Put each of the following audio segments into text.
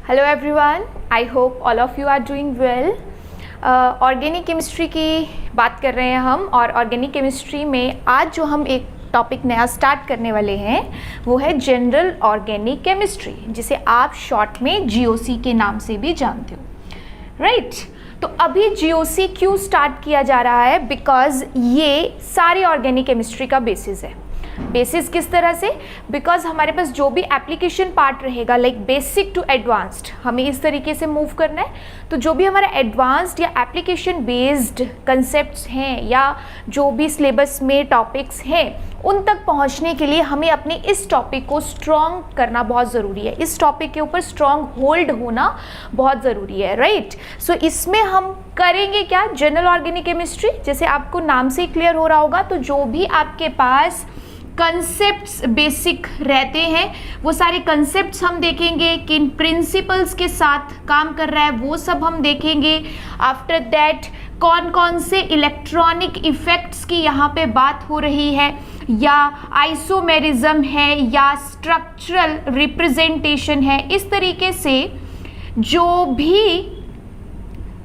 Hello everyone, I hope all of you are doing well. Organic chemistry की बात कर रहे हैं हम, और ऑर्गेनिक केमिस्ट्री में आज जो हम एक टॉपिक नया स्टार्ट करने वाले हैं वो है जनरल ऑर्गेनिक केमिस्ट्री, जिसे आप शॉर्ट में जीओसी के नाम से भी जानते हो, राइट। तो अभी जीओसी क्यों स्टार्ट किया जा रहा है? बिकॉज ये सारी ऑर्गेनिक केमिस्ट्री का बेसिस है। बेसिस किस तरह से? बिकॉज हमारे पास जो भी एप्लीकेशन पार्ट रहेगा, लाइक बेसिक टू एडवांस्ड, हमें इस तरीके से मूव करना है। तो जो भी हमारा एडवांस्ड या एप्लीकेशन बेस्ड कंसेप्ट्स हैं या जो भी सिलेबस में टॉपिक्स हैं, उन तक पहुंचने के लिए हमें अपने इस टॉपिक को स्ट्रॉन्ग करना बहुत ज़रूरी है। इस टॉपिक के ऊपर स्ट्रॉन्ग होल्ड होना बहुत ज़रूरी है, राइट। सो इसमें हम करेंगे क्या? जनरल ऑर्गेनिक केमिस्ट्री, जैसे आपको नाम से ही क्लियर हो रहा होगा। तो जो भी आपके पास कंसेप्ट्स बेसिक रहते हैं, वो सारे कंसेप्ट्स हम देखेंगे, किन प्रिंसिपल्स के साथ काम कर रहा है वो सब हम देखेंगे। आफ्टर दैट कौन कौन से इलेक्ट्रॉनिक इफेक्ट्स की यहाँ पे बात हो रही है, या आइसोमेरिज्म है, या स्ट्रक्चरल रिप्रेजेंटेशन है। इस तरीके से जो भी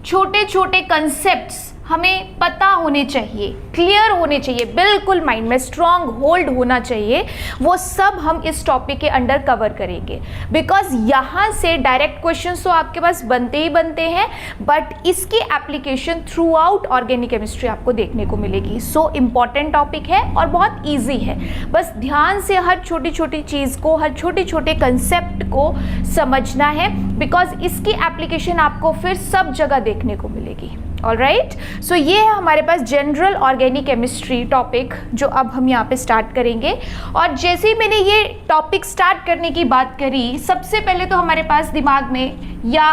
छोटे छोटे कंसेप्ट्स हमें पता होने चाहिए, क्लियर होने चाहिए, बिल्कुल माइंड में स्ट्रॉन्ग होल्ड होना चाहिए, वो सब हम इस टॉपिक के अंडर कवर करेंगे। बिकॉज यहाँ से डायरेक्ट क्वेश्चंस तो आपके पास बनते ही बनते हैं, बट इसकी application through out organic chemistry आपको देखने को मिलेगी। सो इम्पॉर्टेंट टॉपिक है और बहुत ईजी है। बस ध्यान से हर छोटी छोटी चीज़ को, हर छोटे छोटे कंसेप्ट को समझना है, बिकॉज इसकी एप्लीकेशन आपको फिर सब जगह देखने को मिलेगी। ऑलराइट, सो ये है हमारे पास जनरल ऑर्गेनिक केमिस्ट्री टॉपिक, जो अब हम यहाँ पे स्टार्ट करेंगे। और जैसे ही मैंने ये टॉपिक स्टार्ट करने की बात करी, सबसे पहले तो हमारे पास दिमाग में, या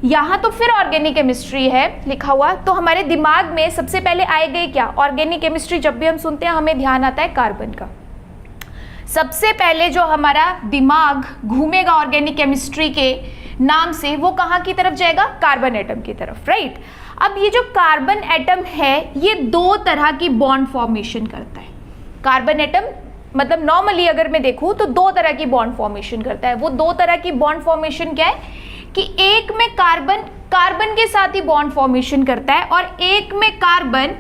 यहाँ तो फिर ऑर्गेनिक केमिस्ट्री है लिखा हुआ, तो हमारे दिमाग में सबसे पहले आएगा क्या? ऑर्गेनिक केमिस्ट्री जब भी हम सुनते हैं हमें ध्यान आता है कार्बन का। सबसे पहले जो हमारा दिमाग घूमेगा ऑर्गेनिक केमिस्ट्री के नाम से, वो कहाँ की तरफ जाएगा? कार्बन एटम की तरफ, राइट। अब ये जो कार्बन एटम है, ये दो तरह की बॉन्ड फॉर्मेशन करता है। कार्बन एटम मतलब नॉर्मली अगर मैं देखूं तो दो तरह की बॉन्ड फॉर्मेशन करता है। वो दो तरह की बॉन्ड फॉर्मेशन क्या है कि एक में कार्बन कार्बन के साथ ही बॉन्ड फॉर्मेशन करता है, और एक में कार्बन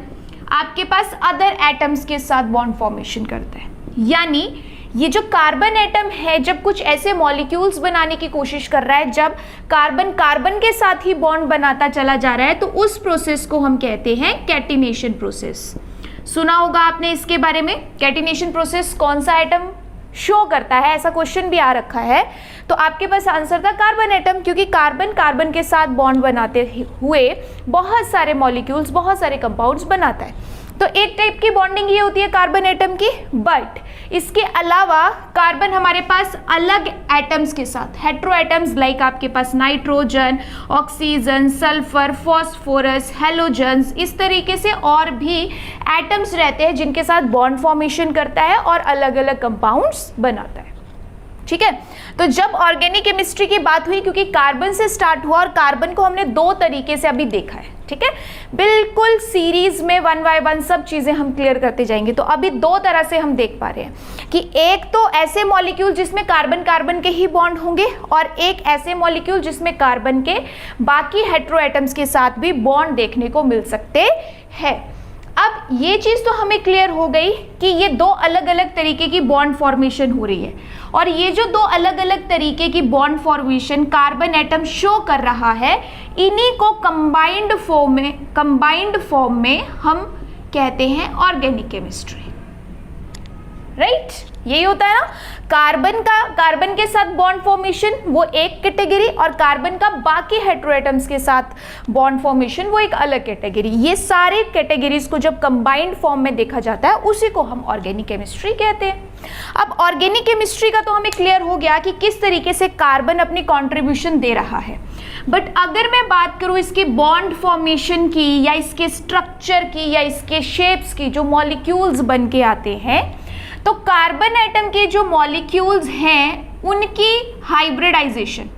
आपके पास अदर एटम्स के साथ बॉन्ड फॉर्मेशन करता है। यानी ये जो कार्बन एटम है, जब कुछ ऐसे मॉलिक्यूल्स बनाने की कोशिश कर रहा है, जब कार्बन कार्बन के साथ ही बॉन्ड बनाता चला जा रहा है, तो उस प्रोसेस को हम कहते हैं कैटिनेशन प्रोसेस। सुना होगा आपने इसके बारे में। कैटिनेशन प्रोसेस कौन सा एटम शो करता है? ऐसा क्वेश्चन भी आ रखा है, तो आपके पास आंसर था कार्बन एटम, क्योंकि कार्बन कार्बन के साथ बॉन्ड बनाते हुए बहुत सारे मॉलिक्यूल्स, बहुत सारे कंपाउंड्स बनाता है। तो एक टाइप की बॉन्डिंग ये होती है कार्बन एटम की, बट इसके अलावा कार्बन हमारे पास अलग एटम्स के साथ, हेट्रो एटम्स लाइक आपके पास nitrogen, oxygen, sulphur, phosphorus, halogens, इस तरीके से और भी एटम्स रहते हैं जिनके साथ बॉन्ड फॉर्मेशन करता है और अलग अलग कंपाउंड्स बनाता है। ठीक है, तो जब ऑर्गेनिक केमिस्ट्री की बात हुई, क्योंकि कार्बन से स्टार्ट हुआ, और कार्बन को हमने दो तरीके से अभी देखा है, ठीक है, बिल्कुल सीरीज में वन बाय वन सब चीजें हम क्लियर करते जाएंगे। तो अभी दो तरह से हम देख पा रहे हैं कि एक तो ऐसे मॉलिक्यूल जिसमें कार्बन कार्बन के ही बॉन्ड होंगे, और एक ऐसे मॉलिक्यूल जिसमें कार्बन के बाकी हेट्रो एटम्स के साथ भी बॉन्ड देखने को मिल सकते हैं। अब ये चीज़ तो हमें क्लियर हो गई कि ये दो अलग अलग तरीके की बॉन्ड फॉर्मेशन हो रही है, और ये जो दो अलग अलग तरीके की bond formation carbon atom show कर रहा है, इन्हीं को कंबाइंड फॉर्म में हम कहते हैं ऑर्गेनिक केमिस्ट्री, राइट। यही होता है ना, कार्बन के साथ बॉन्ड फॉर्मेशन वो एक कैटेगरी, और कार्बन का बाकी हेट्रोएटम्स के साथ बॉन्ड फॉर्मेशन वो एक अलग कैटेगरी। ये सारे कैटेगरीज को जब कंबाइंड फॉर्म में देखा जाता है, उसी को हम ऑर्गेनिक केमिस्ट्री कहते हैं। अब ऑर्गेनिक केमिस्ट्री का तो हमें क्लियर हो गया कि किस तरीके से कार्बन अपनी कॉन्ट्रीब्यूशन दे रहा है, बट अगर मैं बात करूं इसकी बॉन्ड फॉर्मेशन की, या इसके स्ट्रक्चर की, या इसके शेप्स की, जो मॉलिक्यूल्स बन के आते हैं, तो कार्बन एटम के जो मॉलिक्यूल्स हैं उनकी हाइब्रिडाइजेशन,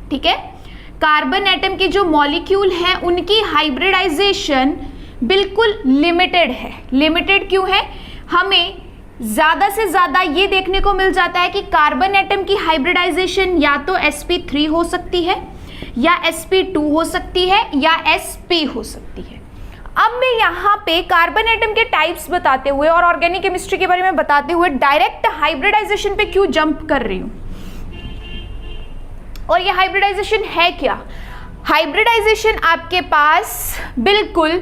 ठीक है, कार्बन एटम के जो मॉलिक्यूल हैं उनकी हाइब्रिडाइजेशन बिल्कुल लिमिटेड है। लिमिटेड क्यों है? हमें ज्यादा से ज्यादा ये देखने को मिल जाता है कि कार्बन एटम की हाइब्रिडाइजेशन या तो sp3 हो सकती है या sp2 हो सकती है या sp हो सकती है। अब मैं यहाँ पे कार्बन एटम के टाइप्स बताते हुए और ऑर्गेनिक केमिस्ट्री के बारे में बताते हुए डायरेक्ट हाइब्रिडाइजेशन पे क्यों जंप कर रही हूं, और ये हाइब्रिडाइजेशन है क्या? हाइब्रिडाइजेशन आपके पास बिल्कुल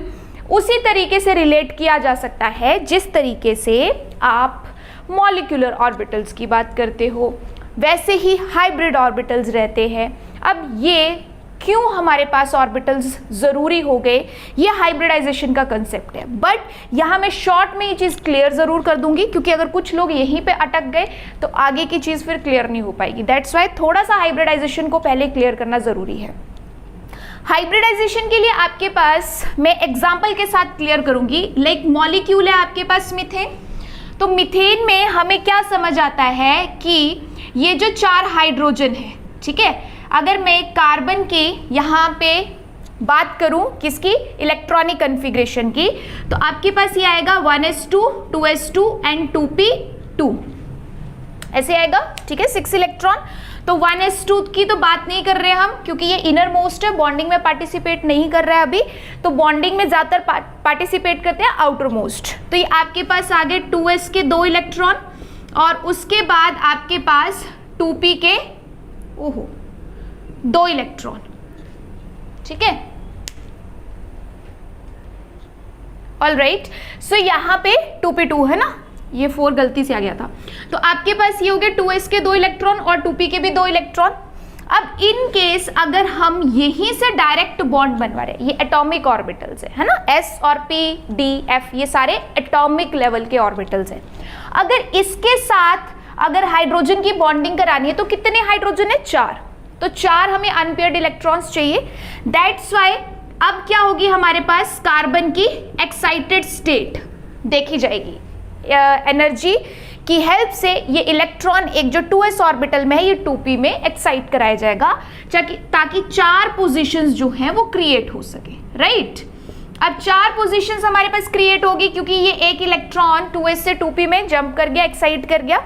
उसी तरीके से रिलेट किया जा सकता है जिस तरीके से आप मॉलिक्यूलर ऑर्बिटल्स की बात करते हो, वैसे ही हाइब्रिड ऑर्बिटल्स रहते हैं। अब ये क्यों हमारे पास ऑर्बिटल्स ज़रूरी हो गए, ये हाइब्रिडाइजेशन का कंसेप्ट है। बट यहाँ मैं शॉर्ट में ये चीज़ क्लियर ज़रूर कर दूंगी, क्योंकि अगर कुछ लोग यहीं पे अटक गए तो आगे की चीज़ फिर क्लियर नहीं हो पाएगी। दैट्स वाई थोड़ा सा हाइब्रिडाइजेशन को पहले क्लियर करना ज़रूरी है। हाइब्रिडाइजेशन के लिए आपके पास मैं एग्जाम्पल के साथ क्लियर करूंगी। लाइक मॉलिक्यूल है आपके पास मीथेन, तो मीथेन में हमें क्या समझ आता है कि ये जो 4 हाइड्रोजन है, ठीक है, अगर मैं कार्बन की यहाँ पे बात करूं किसकी, इलेक्ट्रॉनिक कन्फिग्रेशन की, तो आपके पास ये आएगा 1s2 2s2 एंड 2p2 ऐसे आएगा, ठीक है, 6 इलेक्ट्रॉन। तो 1s2 की तो बात नहीं कर रहे हम, क्योंकि ये इनर मोस्ट है, बॉन्डिंग में पार्टिसिपेट नहीं कर रहा है अभी, तो बॉन्डिंग में ज़्यादातर पार्टिसिपेट करते हैं आउटर मोस्ट। तो ये आपके पास आ गए 2s के 2 इलेक्ट्रॉन, और उसके बाद आपके पास 2p के 2 इलेक्ट्रॉन, ठीक है, ऑल राइट। सो यहाँ पे 2p2 है ना, ये 4 गलती से आ गया था, तो आपके पास ये हो गए 2s के 2 इलेक्ट्रॉन और 2p के भी 2 इलेक्ट्रॉन। अब इन केस अगर हम यहीं से डायरेक्ट बॉन्ड बनवा रहे हैं, ये एटॉमिक ऑर्बिटल्स है ना, s और p d f ये सारे एटॉमिक लेवल के ऑर्बिटल्स हैं। अगर इसके साथ अगर हाइड्रोजन की बॉन्डिंग करानी है तो कितने हाइड्रोजन है, 4, तो 4 हमें अनपेयर्ड इलेक्ट्रॉन्स चाहिए। दैट्स वाई अब क्या होगी हमारे पास, कार्बन की एक्साइटेड स्टेट देखी जाएगी, एनर्जी की हेल्प से ये इलेक्ट्रॉन एक जो 2s ऑर्बिटल में है ये 2p में एक्साइट कराया जाएगा, ताकि 4 पोजीशंस जो हैं वो क्रिएट हो सके, राइट। अब 4 पोजीशंस हमारे पास क्रिएट होगी क्योंकि ये एक इलेक्ट्रॉन 2s से 2p में जंप कर गया, एक्साइट कर गया।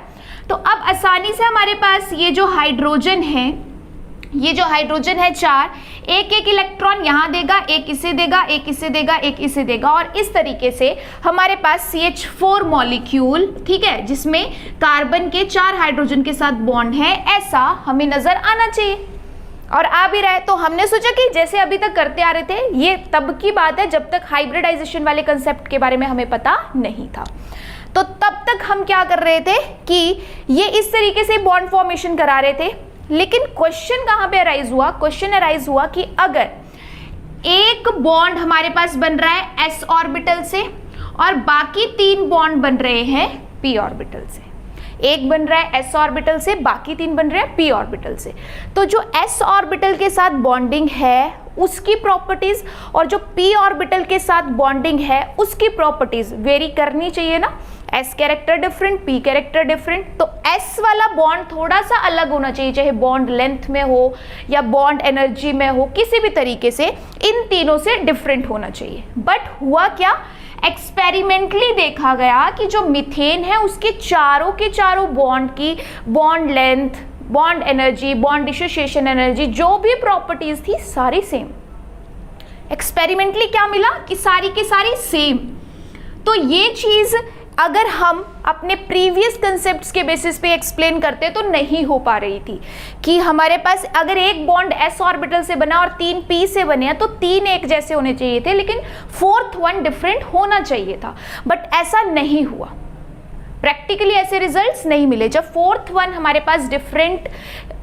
तो अब आसानी से हमारे पास ये जो हाइड्रोजन है, ये जो हाइड्रोजन है 4, एक एक इलेक्ट्रॉन यहाँ देगा, एक इसे देगा, एक इसे देगा, एक इसे देगा, और इस तरीके से हमारे पास CH4 मॉलिक्यूल, ठीक है, जिसमें कार्बन के 4 हाइड्रोजन के साथ बॉन्ड है, ऐसा हमें नजर आना चाहिए, और आ भी रहा है। तो हमने सोचा कि जैसे अभी तक करते आ रहे थे, ये तब की बात है जब तक हाइब्रिडाइजेशन वाले कंसेप्ट के बारे में हमें पता नहीं था। तो तब तक हम क्या कर रहे थे कि ये इस तरीके से बॉन्ड फॉर्मेशन करा रहे थे। लेकिन क्वेश्चन कहाँ पे अराइज हुआ, क्वेश्चन अराइज हुआ कि अगर एक बॉन्ड हमारे पास बन रहा है s ऑर्बिटल से और बाकी 3 बॉन्ड बन रहे हैं p ऑर्बिटल से, एक बन रहा है s ऑर्बिटल से, बाकी 3 बन रहे हैं p ऑर्बिटल से, तो जो s ऑर्बिटल के साथ बॉन्डिंग है उसकी प्रॉपर्टीज और जो p ऑर्बिटल के साथ बॉन्डिंग है उसकी प्रॉपर्टीज वेरी करनी चाहिए ना। s character different, p character different, तो s वाला बॉन्ड थोड़ा सा अलग होना चाहिए, चाहे बॉन्ड लेंथ में हो या बॉन्ड एनर्जी में हो, किसी भी तरीके से इन तीनों से डिफरेंट होना चाहिए। बट हुआ क्या, एक्सपेरिमेंटली देखा गया कि जो मीथेन है उसके चारों के चारों बॉन्ड की bond length, bond energy, bond dissociation energy, जो भी प्रॉपर्टीज थी सारी सेम। एक्सपेरिमेंटली क्या मिला कि सारी की सारी सेम। तो ये चीज अगर हम अपने प्रीवियस कंसेप्ट्स के बेसिस पे एक्सप्लेन करते तो नहीं हो पा रही थी कि हमारे पास अगर एक बॉन्ड s ऑर्बिटल से बना और 3 p से बने हैं तो 3 एक जैसे होने चाहिए थे, लेकिन 4th वन डिफरेंट होना चाहिए था। बट ऐसा नहीं हुआ, प्रैक्टिकली ऐसे रिजल्ट्स नहीं मिले। जब 4th वन हमारे पास डिफरेंट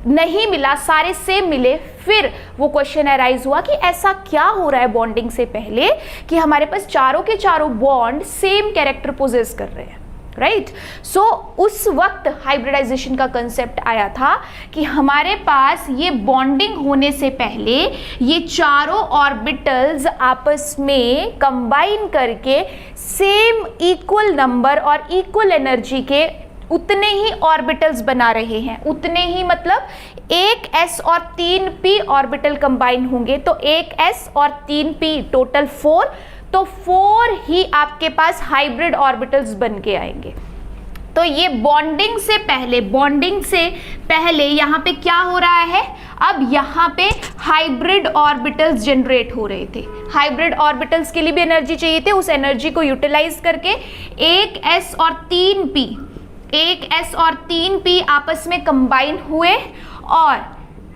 नहीं मिला, सारे सेम मिले, फिर वो क्वेश्चन अराइज हुआ कि ऐसा क्या हो रहा है बॉन्डिंग से पहले कि हमारे पास चारों के चारों बॉन्ड सेम कैरेक्टर पोजेस कर रहे हैं, राइट। सो उस वक्त हाइब्रिडाइजेशन का कंसेप्ट आया था कि हमारे पास ये बॉन्डिंग होने से पहले ये चारों ऑर्बिटल्स आपस में कंबाइन करके सेम इक्वल नंबर और इक्वल एनर्जी के उतने ही ऑर्बिटल्स बना रहे हैं। उतने ही मतलब एक s और 3 p ऑर्बिटल कंबाइन होंगे तो एक s और 3 p टोटल 4, तो 4 ही आपके पास हाइब्रिड ऑर्बिटल्स बन के आएंगे। तो ये बॉन्डिंग से पहले यहाँ पे क्या हो रहा है, अब यहाँ पे हाइब्रिड ऑर्बिटल्स जनरेट हो रहे थे। हाइब्रिड ऑर्बिटल्स के लिए भी एनर्जी चाहिए थे, उस एनर्जी को यूटिलाइज करके एक s और 3p आपस में कंबाइन हुए, और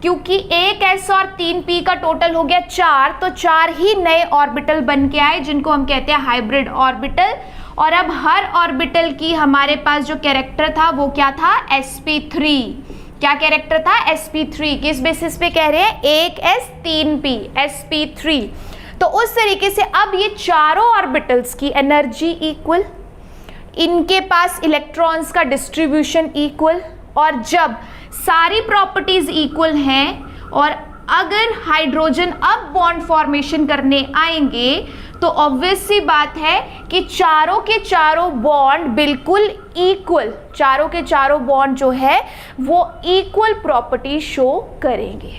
क्योंकि एक s और 3p का टोटल हो गया 4, तो 4 ही नए ऑर्बिटल बन के आए जिनको हम कहते हैं हाइब्रिड ऑर्बिटल। और अब हर ऑर्बिटल की हमारे पास जो कैरेक्टर था वो क्या था, sp3। क्या कैरेक्टर था, sp3। किस बेसिस पे कह रहे हैं, एक s 3p, sp3। तो उस तरीके से अब ये चारों ऑर्बिटल्स की एनर्जी इक्वल, इनके पास इलेक्ट्रॉन्स का डिस्ट्रीब्यूशन इक्वल, और जब सारी प्रॉपर्टीज इक्वल हैं और अगर हाइड्रोजन अब बॉन्ड फॉर्मेशन करने आएंगे तो ऑब्वियस सी बात है कि चारों के चारों बॉन्ड बिल्कुल इक्वल, चारों के चारों बॉन्ड जो है वो इक्वल प्रॉपर्टी शो करेंगे।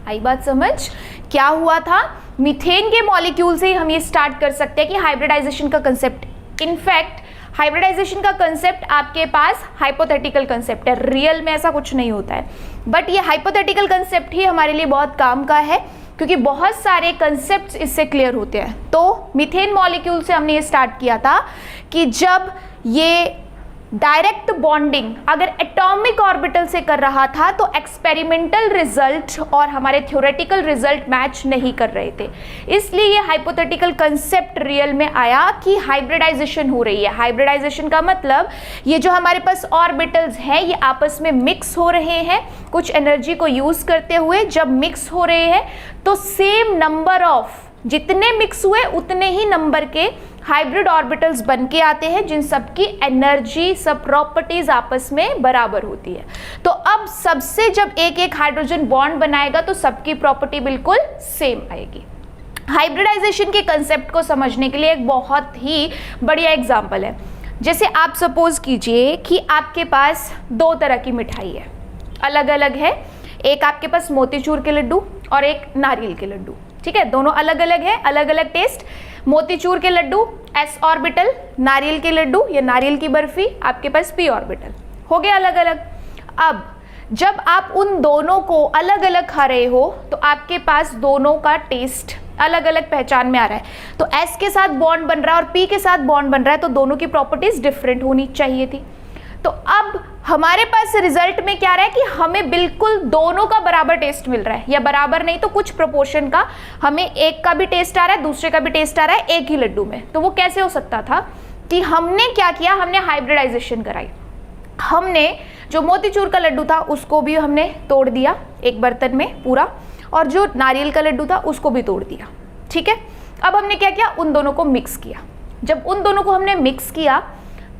आई बात समझ? क्या हुआ था, मीथेन के मॉलिक्यूल से हम ये स्टार्ट कर सकते हैं कि हाइब्रिडाइजेशन का कंसेप्ट। इनफैक्ट हाइब्रिडाइजेशन का कंसेप्ट आपके पास हाइपोथेटिकल कंसेप्ट है, रियल में ऐसा कुछ नहीं होता है, बट ये हाइपोथेटिकल कंसेप्ट ही हमारे लिए बहुत काम का है क्योंकि बहुत सारे कंसेप्ट्स इससे क्लियर होते हैं। तो मीथेन मॉलिक्यूल से हमने ये स्टार्ट किया था कि जब ये डायरेक्ट बॉन्डिंग अगर एटॉमिक ऑर्बिटल से कर रहा था तो एक्सपेरिमेंटल रिजल्ट और हमारे थ्योरेटिकल रिजल्ट मैच नहीं कर रहे थे, इसलिए ये हाइपोथेटिकल कंसेप्ट रियल में आया कि हाइब्रिडाइजेशन हो रही है। हाइब्रिडाइजेशन का मतलब ये जो हमारे पास ऑर्बिटल्स हैं ये आपस में मिक्स हो रहे हैं कुछ एनर्जी को यूज करते हुए। जब मिक्स हो रहे हैं तो सेम नंबर ऑफ, जितने मिक्स हुए उतने ही नंबर के हाइब्रिड ऑर्बिटल्स बन के आते हैं जिन सबकी एनर्जी, सब प्रॉपर्टीज आपस में बराबर होती है। तो अब सबसे जब एक एक हाइड्रोजन बॉन्ड बनाएगा तो सबकी प्रॉपर्टी बिल्कुल सेम आएगी। हाइब्रिडाइजेशन के कंसेप्ट को समझने के लिए एक बहुत ही बढ़िया एग्जांपल है। जैसे आप सपोज कीजिए कि आपके पास दो तरह की मिठाई है, अलग अलग है, एक आपके पास मोतीचूर के लड्डू और एक नारियल के लड्डू, ठीक है, दोनों अलग अलग है, अलग अलग टेस्ट। मोतीचूर के लड्डू s ऑर्बिटल, नारियल के लड्डू या नारियल की बर्फी आपके पास p ऑर्बिटल, हो गए अलग अलग। अब जब आप उन दोनों को अलग अलग खा रहे हो तो आपके पास दोनों का टेस्ट अलग अलग पहचान में आ रहा है। तो s के साथ बॉन्ड बन रहा है और p के साथ बॉन्ड बन रहा है, तो दोनों की प्रॉपर्टीज डिफरेंट होनी चाहिए थी। तो अब हमारे पास रिजल्ट में क्या रहा है कि हमें बिल्कुल दोनों का बराबर टेस्ट मिल रहा है, या बराबर नहीं तो कुछ प्रोपोर्शन का, हमें एक का भी टेस्ट आ रहा है, दूसरे का भी टेस्ट आ रहा है एक ही लड्डू में। तो वो कैसे हो सकता था कि हमने क्या किया, हमने हाइब्रिडाइजेशन कराई। हमने जो मोतीचूर का लड्डू था उसको भी हमने तोड़ दिया एक बर्तन में पूरा, और जो नारियल का लड्डू था उसको भी तोड़ दिया, ठीक है। अब हमने क्या किया, उन दोनों को मिक्स किया। जब उन दोनों को हमने मिक्स किया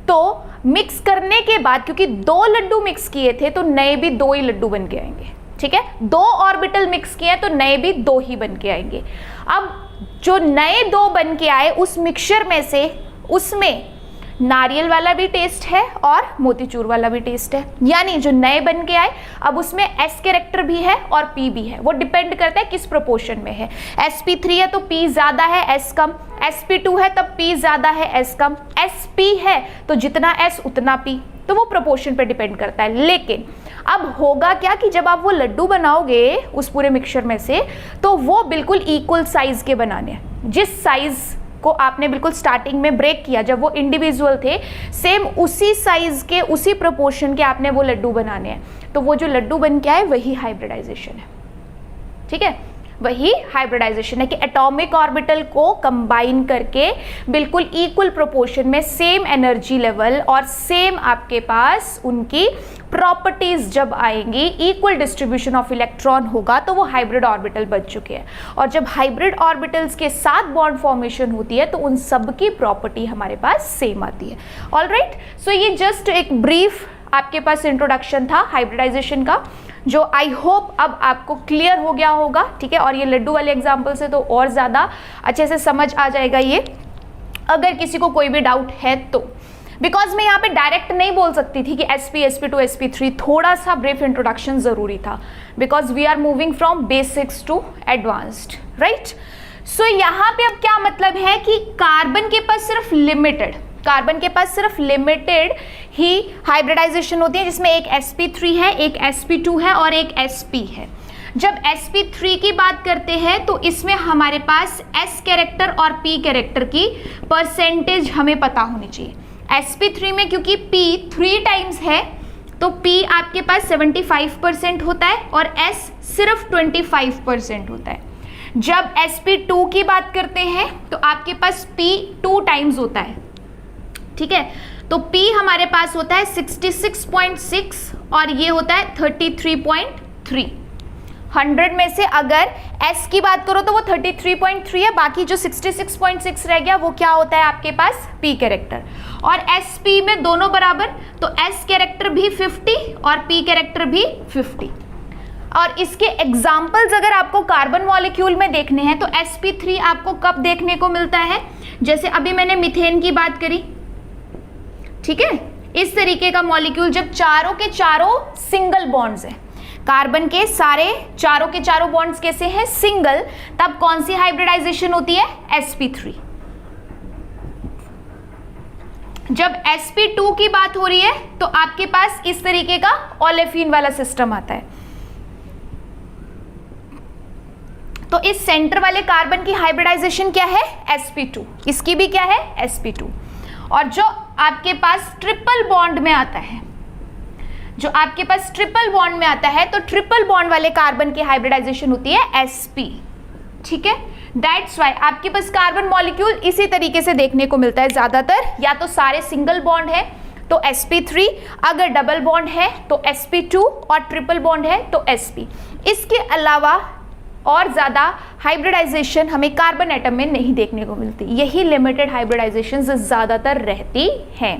तो मिक्स करने के बाद, क्योंकि दो लड्डू मिक्स किए थे तो नए भी दो ही लड्डू बन के आएंगे, ठीक है। दो ऑर्बिटल मिक्स किए तो नए भी दो ही बन के आएंगे। अब जो नए दो बन के आए उस मिक्सचर में से, उसमें नारियल वाला भी टेस्ट है और मोतीचूर वाला भी टेस्ट है, यानी जो नए बन के आए अब उसमें s कैरेक्टर भी है और p भी है। वो डिपेंड करता है किस प्रोपोर्शन में है। sp3 है तो p ज्यादा है s कम, sp2 है तब p ज्यादा है s कम, sp है तो जितना s उतना p, तो वो प्रोपोर्शन पे डिपेंड करता है। लेकिन अब होगा क्या कि जब आप वो लड्डू बनाओगे उस पूरे मिक्सचर में से, तो वो बिल्कुल इक्वल साइज के बनाने हैं। जिस साइज को आपने बिल्कुल स्टार्टिंग में ब्रेक किया जब वो इंडिविजुअल थे, सेम उसी साइज के, उसी प्रोपोर्शन के आपने वो लड्डू बनाने हैं। तो वो जो लड्डू बन के आए वही हाइब्रिडाइजेशन है, ठीक है। वही हाइब्रिडाइजेशन है कि एटॉमिक ऑर्बिटल को कंबाइन करके बिल्कुल इक्वल प्रोपोर्शन में सेम एनर्जी लेवल और सेम आपके पास उनकी प्रॉपर्टीज जब आएंगी, इक्वल डिस्ट्रीब्यूशन ऑफ इलेक्ट्रॉन होगा, तो वो हाइब्रिड ऑर्बिटल बन चुके हैं। और जब हाइब्रिड ऑर्बिटल्स के साथ बॉन्ड फॉर्मेशन होती है तो उन सब की प्रॉपर्टी हमारे पास सेम आती है। ऑलराइट, सो ये जस्ट एक ब्रीफ आपके पास इंट्रोडक्शन था हाइब्रिडाइजेशन का, जो आई होप अब आपको क्लियर हो गया होगा, ठीक है। और ये लड्डू वाले एग्जाम्पल से तो और ज़्यादा अच्छे से समझ आ जाएगा ये, अगर किसी को कोई भी डाउट है तो। बिकॉज मैं यहाँ पे डायरेक्ट नहीं बोल सकती थी कि sp, sp2, sp3, थोड़ा सा ब्रीफ इंट्रोडक्शन ज़रूरी था, because we are moving from basics to advanced, right. So यहाँ पे अब क्या मतलब है कि कार्बन के पास सिर्फ लिमिटेड कार्बन के पास सिर्फ लिमिटेड ही हाइब्रिडाइजेशन होती है, जिसमें एक sp3 है, एक sp2 है और एक sp है। जब sp3 की बात करते हैं तो इसमें हमारे पास s कैरेक्टर और p कैरेक्टर की परसेंटेज हमें पता होनी चाहिए। sp3 में क्योंकि p 3 टाइम्स है तो p आपके पास 75% होता है और s सिर्फ 25% होता है। जब sp2 की बात करते हैं तो आपके पास p 2 टाइम्स होता है, ठीक है। तो p हमारे पास होता है 66.6 और ये होता है 33.3। 100 में से अगर s की बात करो तो वो 33.3 है, बाकी जो 66.6 रह गया वो क्या होता है आपके पास p कैरेक्टर। और sp में दोनों बराबर, तो s कैरेक्टर भी 50 और p कैरेक्टर भी 50। और इसके एग्जाम्पल्स अगर आपको कार्बन मॉलिक्यूल में देखने हैं तो sp3 आपको कब देखने को मिलता है, जैसे अभी मैंने मीथेन की बात करी, ठीक है। इस तरीके का मॉलिक्यूल जब चारों के चारों सिंगल बॉन्ड्स हैं, कार्बन के सारे चारों के चारों बॉन्ड्स कैसे हैं, सिंगल, तब कौन सी हाइब्रिडाइजेशन होती है, sp3। जब sp2 की बात हो रही है तो आपके पास इस तरीके का ओलेफिन वाला सिस्टम आता है। तो इस सेंटर वाले कार्बन की हाइब्रिडाइजेशन क्या है, sp2, इसकी भी क्या है, sp2। और जो आपके पास ट्रिपल बॉन्ड में आता है, जो आपके पास ट्रिपल बॉन्ड में आता है तो ट्रिपल बॉन्ड वाले कार्बन की हाइब्रिडाइजेशन होती है sp, ठीक है। दैट्स वाई आपके पास कार्बन मॉलिक्यूल इसी तरीके से देखने को मिलता है ज्यादातर, या तो सारे सिंगल बॉन्ड है तो sp3, अगर डबल बॉन्ड है तो sp2 और ट्रिपल बॉन्ड है तो sp। इसके अलावा और ज़्यादा हाइब्रिडाइजेशन हमें कार्बन एटम में नहीं देखने को मिलती, यही लिमिटेड हाइब्रिडाइजेशन ज़्यादातर रहती हैं।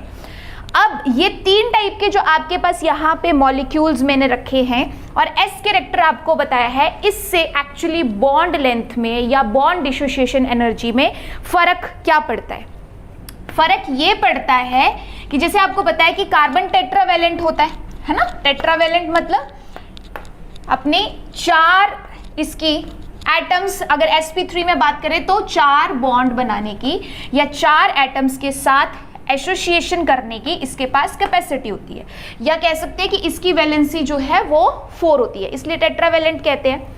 अब ये 3 टाइप के जो आपके पास यहाँ पे मॉलिक्यूल्स मैंने रखे हैं और s कैरेक्टर आपको बताया है, इससे एक्चुअली बॉन्ड लेंथ में या बॉन्ड डिसोसिएशन एनर्जी में फ़र्क क्या पड़ता है। फ़र्क ये पड़ता है कि जैसे आपको पता है कि कार्बन टेट्रावेलेंट होता है ना। टेट्रावेलेंट मतलब अपने 4 इसकी एटम्स, अगर sp3 में बात करें तो 4 बॉन्ड बनाने की या 4 एटम्स के साथ एसोसिएशन करने की इसके पास कैपेसिटी होती है, या कह सकते हैं कि इसकी वैलेंसी जो है वो 4 होती है, इसलिए टेट्रावेलेंट कहते हैं।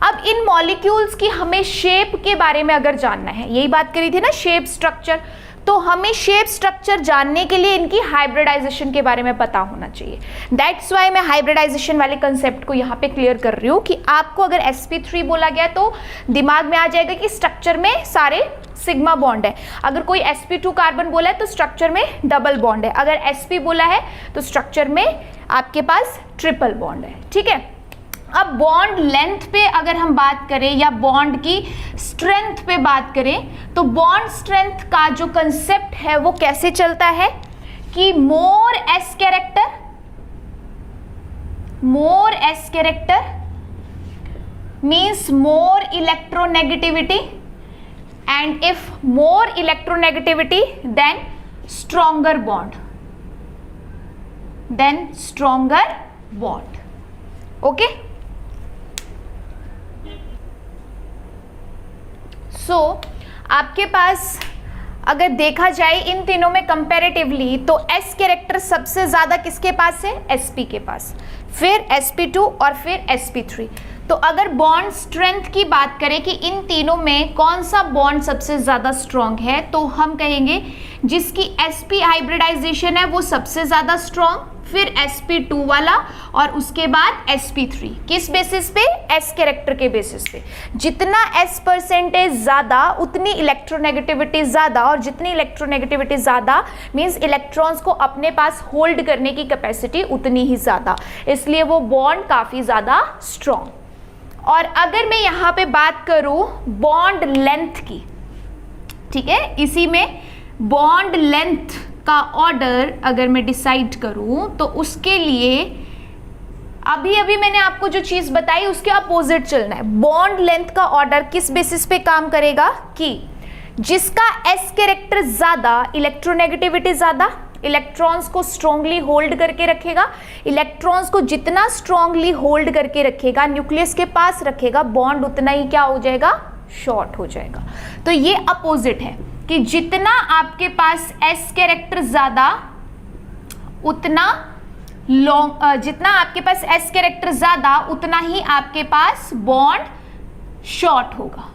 अब इन मॉलिक्यूल्स की हमें शेप के बारे में अगर जानना है, यही बात करी थी ना, शेप स्ट्रक्चर, तो हमें शेप स्ट्रक्चर जानने के लिए इनकी हाइब्रिडाइजेशन के बारे में पता होना चाहिए। दैट्स वाई मैं हाइब्रिडाइजेशन वाले कंसेप्ट को यहाँ पे क्लियर कर रही हूँ कि आपको अगर sp3 बोला गया तो दिमाग में आ जाएगा कि स्ट्रक्चर में सारे सिग्मा बॉन्ड है, अगर कोई sp2 कार्बन बोला है तो स्ट्रक्चर में डबल बॉन्ड है, अगर sp बोला है तो स्ट्रक्चर में आपके पास ट्रिपल बॉन्ड है, ठीक है। अब बॉन्ड लेंथ पे अगर हम बात करें या बॉन्ड की स्ट्रेंथ पे बात करें तो बॉन्ड स्ट्रेंथ का जो कंसेप्ट है वो कैसे चलता है कि मोर s character means more electronegativity, and if more electronegativity then stronger bond, okay। so आपके पास अगर देखा जाए इन तीनों में कंपैरेटिवली तो s कैरेक्टर सबसे ज्यादा किसके पास है, sp के पास, फिर sp2 और फिर sp3। तो अगर बॉन्ड स्ट्रेंथ की बात करें कि इन तीनों में कौन सा बॉन्ड सबसे ज़्यादा स्ट्रॉन्ग है, तो हम कहेंगे जिसकी sp हाइब्रिडाइजेशन है वो सबसे ज़्यादा स्ट्रॉन्ग, फिर sp2 वाला और उसके बाद sp3। किस बेसिस पे, s कैरेक्टर के बेसिस पे। जितना s परसेंटेज ज़्यादा उतनी इलेक्ट्रोनेगेटिविटी ज़्यादा, और जितनी इलेक्ट्रोनेगेटिविटी ज़्यादा मीन्स इलेक्ट्रॉन्स को अपने पास होल्ड करने की कैपेसिटी उतनी ही ज़्यादा, इसलिए वो बॉन्ड काफ़ी ज़्यादा स्ट्रॉन्ग। और अगर मैं यहाँ पे बात करूँ बॉन्ड लेंथ की, ठीक है, इसी में बॉन्ड लेंथ का ऑर्डर अगर मैं डिसाइड करूँ तो उसके लिए अभी मैंने आपको जो चीज़ बताई उसके अपोजिट चलना है। बॉन्ड लेंथ का ऑर्डर किस बेसिस पे काम करेगा कि जिसका s कैरेक्टर ज़्यादा, इलेक्ट्रोनेगेटिविटी ज़्यादा, इलेक्ट्रॉन्स को स्ट्रांगली होल्ड करके रखेगा, इलेक्ट्रॉन्स को जितना स्ट्रांगली होल्ड करके रखेगा, न्यूक्लियस के पास रखेगा, बॉन्ड उतना ही क्या हो जाएगा, शॉर्ट हो जाएगा। तो ये अपोजिट है। कि जितना आपके पास s कैरेक्टर ज्यादा उतना लॉन्ग, जितना आपके पास s कैरेक्टर ज्यादा उतना ही आपके पास बॉन्ड शॉर्ट होगा।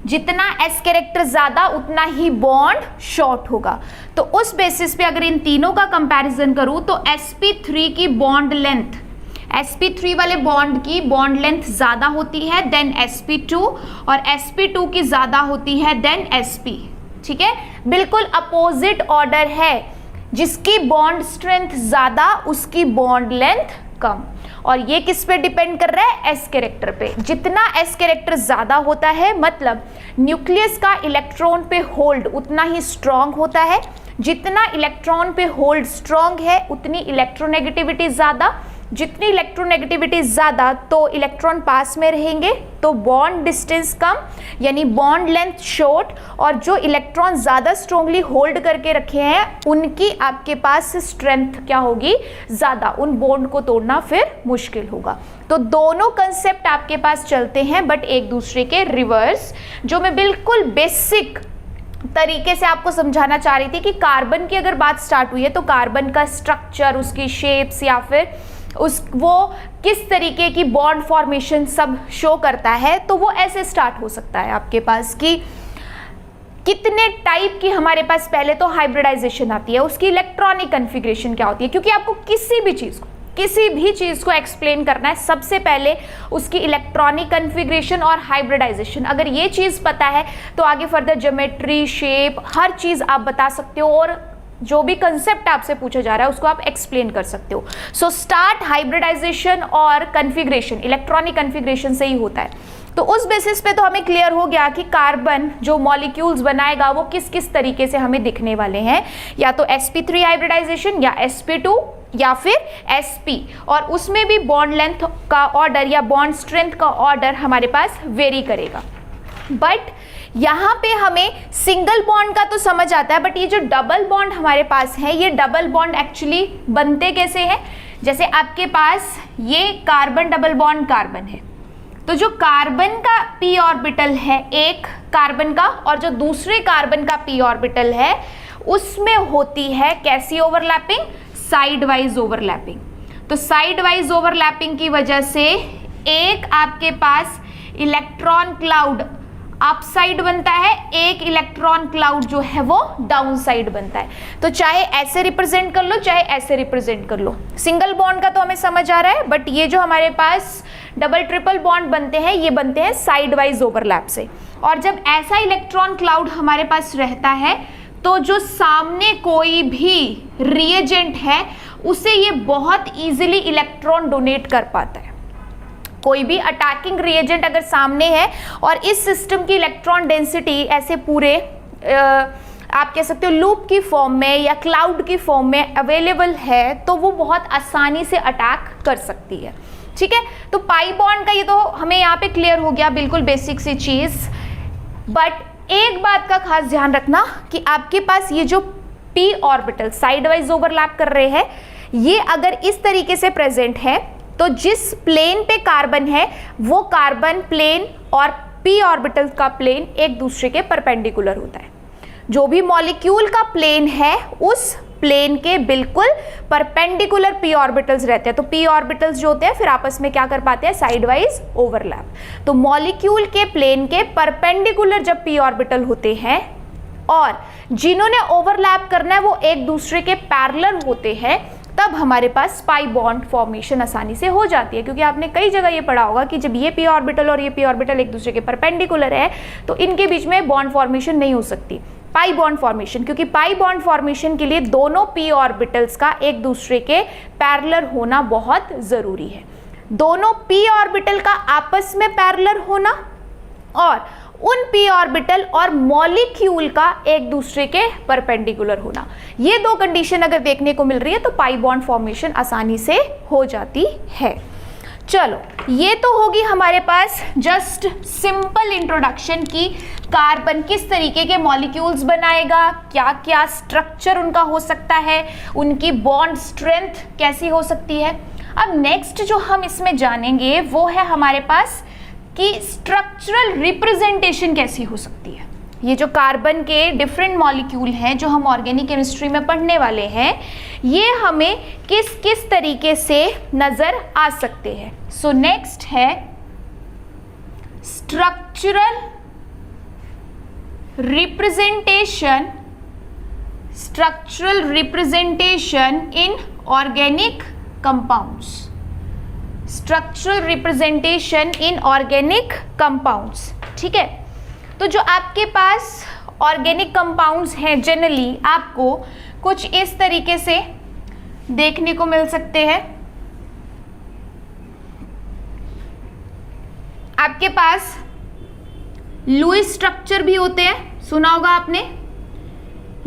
जितना s कैरेक्टर ज्यादा उतना ही बॉन्ड शॉर्ट होगा। तो उस बेसिस पे अगर इन तीनों का कंपैरिजन करूं तो sp3 की बॉन्ड लेंथ, sp3 वाले बॉन्ड की बॉन्ड लेंथ ज्यादा होती है देन sp2 और sp2 की ज्यादा होती है देन sp। ठीक है, बिल्कुल अपोजिट ऑर्डर है, जिसकी बॉन्ड स्ट्रेंथ ज्यादा उसकी बॉन्ड लेंथ कम। और ये किस पे डिपेंड कर रहा है? s कैरेक्टर पे। जितना s कैरेक्टर ज्यादा होता है मतलब न्यूक्लियस का इलेक्ट्रॉन पे होल्ड उतना ही स्ट्रांग होता है। जितना इलेक्ट्रॉन पे होल्ड स्ट्रांग है उतनी इलेक्ट्रोनेगेटिविटी ज्यादा। जितनी इलेक्ट्रोनेगेटिविटी ज्यादा तो इलेक्ट्रॉन पास में रहेंगे तो बॉन्ड डिस्टेंस कम यानी बॉन्ड लेंथ शॉर्ट। और जो इलेक्ट्रॉन ज्यादा स्ट्रांगली होल्ड करके रखे हैं उनकी आपके पास स्ट्रेंथ क्या होगी? ज्यादा। उन बॉन्ड को तोड़ना फिर मुश्किल होगा। तो दोनों कंसेप्ट आपके पास चलते हैं बट एक दूसरे के रिवर्स। जो मैं बिल्कुल बेसिक तरीके से आपको समझाना चाह रही थी कि कार्बन की अगर बात स्टार्ट हुई है तो कार्बन का स्ट्रक्चर, उसकी शेप्स या फिर वो किस तरीके की बॉन्ड फॉर्मेशन सब शो करता है, तो वो ऐसे स्टार्ट हो सकता है आपके पास कि कितने टाइप की हमारे पास पहले तो हाइब्रिडाइजेशन आती है, उसकी इलेक्ट्रॉनिक कॉन्फ़िगरेशन क्या होती है। क्योंकि आपको किसी भी चीज़ को एक्सप्लेन करना है सबसे पहले उसकी इलेक्ट्रॉनिक कॉन्फ़िगरेशन और हाइब्रिडाइजेशन। अगर ये चीज़ पता है तो आगे फर्दर ज्योमेट्री, शेप, हर चीज़ आप बता सकते हो और जो भी कंसेप्ट आपसे पूछा जा रहा है उसको आप एक्सप्लेन कर सकते हो। सो स्टार्ट हाइब्रिडाइजेशन और कॉन्फ़िगरेशन इलेक्ट्रॉनिक कॉन्फ़िगरेशन से ही होता है। तो उस बेसिस पे तो हमें क्लियर हो गया कि कार्बन जो मॉलिक्यूल्स बनाएगा वो किस किस तरीके से हमें दिखने वाले हैं, या तो sp3 हाइब्रिडाइजेशन या sp2 या फिर sp। और उसमें भी बॉन्ड लेंथ का ऑर्डर या बॉन्ड स्ट्रेंथ का ऑर्डर हमारे पास वेरी करेगा। बट यहाँ पे हमें सिंगल बॉन्ड का तो समझ आता है, बट ये जो डबल बॉन्ड हमारे पास है ये डबल बॉन्ड एक्चुअली बनते कैसे हैं? जैसे आपके पास ये कार्बन डबल बॉन्ड कार्बन है, तो जो कार्बन का p ऑर्बिटल है एक कार्बन का और जो दूसरे कार्बन का p ऑर्बिटल है उसमें होती है कैसी ओवरलैपिंग? Side wise overlapping. तो साइड वाइज ओवरलैपिंग की वजह से एक आपके पास इलेक्ट्रॉन क्लाउड अप साइड बनता है, एक इलेक्ट्रॉन क्लाउड जो है वो डाउन साइड बनता है। तो चाहे ऐसे रिप्रेजेंट कर लो चाहे ऐसे रिप्रेजेंट कर लो। सिंगल बॉन्ड का तो हमें समझ आ रहा है, बट ये जो हमारे पास डबल ट्रिपल बॉन्ड बनते हैं ये बनते हैं साइड वाइज ओवरलैप से। और जब ऐसा इलेक्ट्रॉन क्लाउड हमारे पास रहता है तो जो सामने कोई भी रिएजेंट है उसे ये बहुत ईजिली इलेक्ट्रॉन डोनेट कर पाता है। कोई भी अटैकिंग रिएजेंट अगर सामने है और इस सिस्टम की इलेक्ट्रॉन डेंसिटी ऐसे पूरे आप कह सकते हो लूप की फॉर्म में या क्लाउड की फॉर्म में अवेलेबल है तो वो बहुत आसानी से अटैक कर सकती है। ठीक है, तो पाई बॉन्ड का ये तो हमें यहाँ पे क्लियर हो गया, बिल्कुल बेसिक सी चीज। बट एक बात का खास ध्यान रखना कि आपके पास ये जो p orbital side wise overlap कर रहे हैं ये अगर इस तरीके से प्रेजेंट है तो जिस प्लेन पे कार्बन है वो कार्बन प्लेन और p ऑर्बिटल का प्लेन एक दूसरे के परपेंडिकुलर होता है। जो भी मॉलिक्यूल का प्लेन है उस प्लेन के बिल्कुल परपेंडिकुलर p ऑर्बिटल्स रहते हैं। तो p ऑर्बिटल्स जो होते हैं फिर आपस में क्या कर पाते हैं? Side wise overlap. तो मॉलिक्यूल के प्लेन के परपेंडिकुलर जब p ऑर्बिटल होते हैं और जिन्होंने ओवरलैप करना है वो एक दूसरे के पैरेलल होते हैं तब हमारे पास पाई बॉन्ड फॉर्मेशन आसानी से हो जाती है। क्योंकि आपने कई जगह ये पढ़ा होगा कि जब ये p ऑर्बिटल और ये p ऑर्बिटल एक दूसरे के परपेंडिकुलर है तो इनके बीच में बॉन्ड फॉर्मेशन नहीं हो सकती, पाई बॉन्ड फॉर्मेशन। क्योंकि पाई बॉन्ड फॉर्मेशन के लिए दोनों p ऑर्बिटल्स का एक दूसरे के पैरेलल होना बहुत जरूरी है। दोनों p ऑर्बिटल का आपस में पैरेलल होना और उन p ऑर्बिटल और मॉलिक्यूल का एक दूसरे के परपेंडिकुलर होना, ये दो कंडीशन अगर देखने को मिल रही है तो पाई बॉन्ड फॉर्मेशन आसानी से हो जाती है। चलो ये तो होगी हमारे पास जस्ट सिंपल इंट्रोडक्शन की कार्बन किस तरीके के मॉलिक्यूल्स बनाएगा, क्या क्या स्ट्रक्चर उनका हो सकता है, उनकी बॉन्ड स्ट्रेंथ कैसी हो सकती है। अब नेक्स्ट जो हम इसमें जानेंगे वो है हमारे पास कि स्ट्रक्चरल रिप्रेजेंटेशन कैसी हो सकती है। ये जो कार्बन के डिफरेंट मॉलिक्यूल हैं जो हम ऑर्गेनिक केमिस्ट्री में पढ़ने वाले हैं, ये हमें किस किस तरीके से नजर आ सकते हैं। सो नेक्स्ट है structural representation in organic compounds. Structural representation in organic compounds, ठीक है। तो जो आपके पास ऑर्गेनिक कंपाउंड्स हैं जनरली आपको कुछ इस तरीके से देखने को मिल सकते हैं। आपके पास लुईस स्ट्रक्चर भी होते हैं, सुना होगा आपने,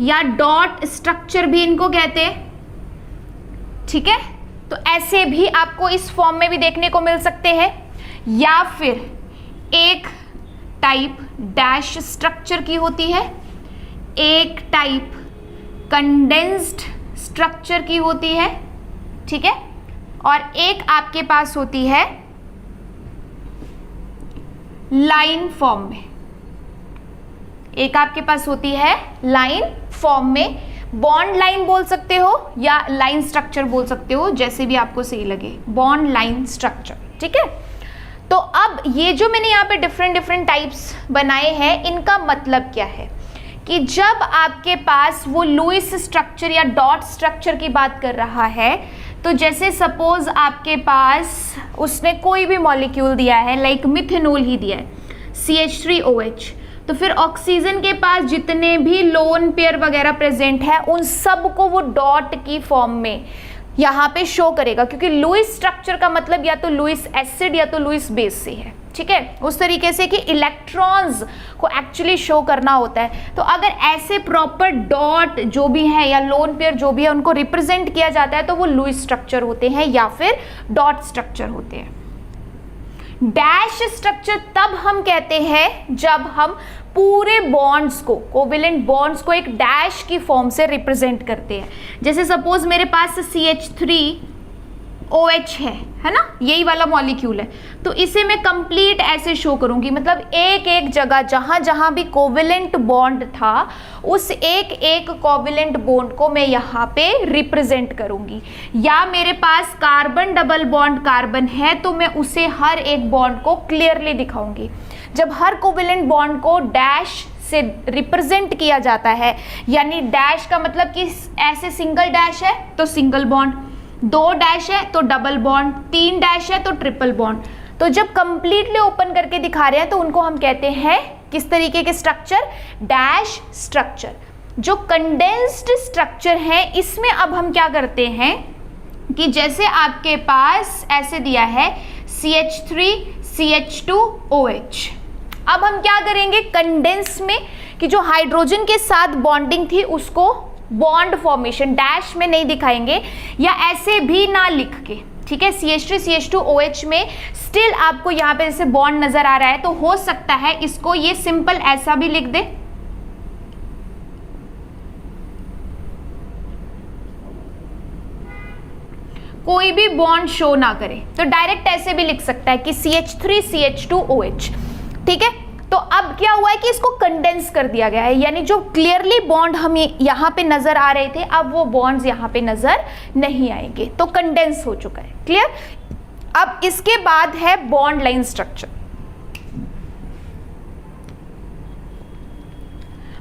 या डॉट स्ट्रक्चर भी इनको कहते हैं, ठीक है। तो ऐसे भी आपको इस फॉर्म में भी देखने को मिल सकते हैं, या फिर एक टाइप डैश स्ट्रक्चर की होती है, एक टाइप कंडेंस्ड स्ट्रक्चर की होती है, ठीक है, और एक आपके पास होती है लाइन फॉर्म में। एक आपके पास होती है लाइन फॉर्म में, बॉन्ड लाइन बोल सकते हो या लाइन स्ट्रक्चर बोल सकते हो, जैसे भी आपको सही लगे, बॉन्ड लाइन स्ट्रक्चर, ठीक है। तो अब ये जो मैंने यहाँ पे डिफरेंट टाइप्स बनाए हैं, इनका मतलब क्या है कि जब आपके पास वो लुईस स्ट्रक्चर या डॉट स्ट्रक्चर की बात कर रहा है, तो जैसे सपोज आपके पास उसने कोई भी मॉलिक्यूल दिया है, लाइक मिथेनॉल ही दिया है, CH3OH, तो फिर ऑक्सीजन के पास जितने भी लोन पेयर वगैरह प्रेजेंट है उन सब को वो डॉट की फॉर्म में यहाँ पे शो करेगा, क्योंकि लुईस स्ट्रक्चर का मतलब या तो लुईस एसिड या तो लुईस बेस से है, ठीक है। उस तरीके से कि इलेक्ट्रॉन्स को एक्चुअली शो करना होता है। तो अगर ऐसे प्रॉपर डॉट जो भी है या लोन पेयर जो भी है उनको रिप्रेजेंट किया जाता है तो वो लुईस स्ट्रक्चर होते हैं या फिर डॉट स्ट्रक्चर होते हैं। डैश स्ट्रक्चर तब हम कहते हैं जब हम पूरे बॉन्ड्स को, कोवेलेंट बॉन्ड्स को एक डैश की फॉर्म से रिप्रेजेंट करते हैं। जैसे सपोज मेरे पास CH3OH है ना, यही वाला मॉलिक्यूल है, तो इसे मैं कंप्लीट ऐसे शो करूंगी, मतलब एक एक जगह जहां जहां भी कोवेलेंट बॉन्ड था उस एक एक कोवेलेंट बॉन्ड को मैं यहाँ पे रिप्रेजेंट करूंगी। या मेरे पास कार्बन डबल बॉन्ड कार्बन है तो मैं उसे हर एक बॉन्ड को क्लियरली दिखाऊंगी। जब हर कोवेलेंट बॉन्ड को डैश से रिप्रेजेंट किया जाता है, यानी डैश का मतलब कि ऐसे सिंगल डैश है तो सिंगल बॉन्ड, 2 डैश है तो डबल बॉन्ड, 3 डैश है तो ट्रिपल बॉन्ड। तो जब कंप्लीटली ओपन करके दिखा रहे हैं तो उनको हम कहते हैं किस तरीके के स्ट्रक्चर, डैश स्ट्रक्चर। जो कंडेंस्ड स्ट्रक्चर है इसमें अब हम क्या करते हैं कि जैसे आपके पास ऐसे दिया है CH3CH2OH, अब हम क्या करेंगे कंडेंस में कि जो हाइड्रोजन के साथ बॉन्डिंग थी उसको बॉन्ड फॉर्मेशन डैश में नहीं दिखाएंगे या ऐसे भी ना लिख के, ठीक है। CH3CH2OH में स्टिल आपको यहाँ पे जैसे बॉन्ड नजर आ रहा है तो हो सकता है इसको ये सिंपल ऐसा भी लिख दे, कोई भी बॉन्ड शो ना करे, तो डायरेक्ट ऐसे भी लिख सकता है कि CH3CH2OH, ठीक है। तो अब क्या हुआ है कि इसको कंडेंस कर दिया गया है, यानी जो क्लियरली बॉन्ड हमें यहाँ पे नजर आ रहे थे अब वो बॉन्ड्स यहाँ पे नजर नहीं आएंगे, तो कंडेंस हो चुका है, क्लियर। अब इसके बाद है bond line structure.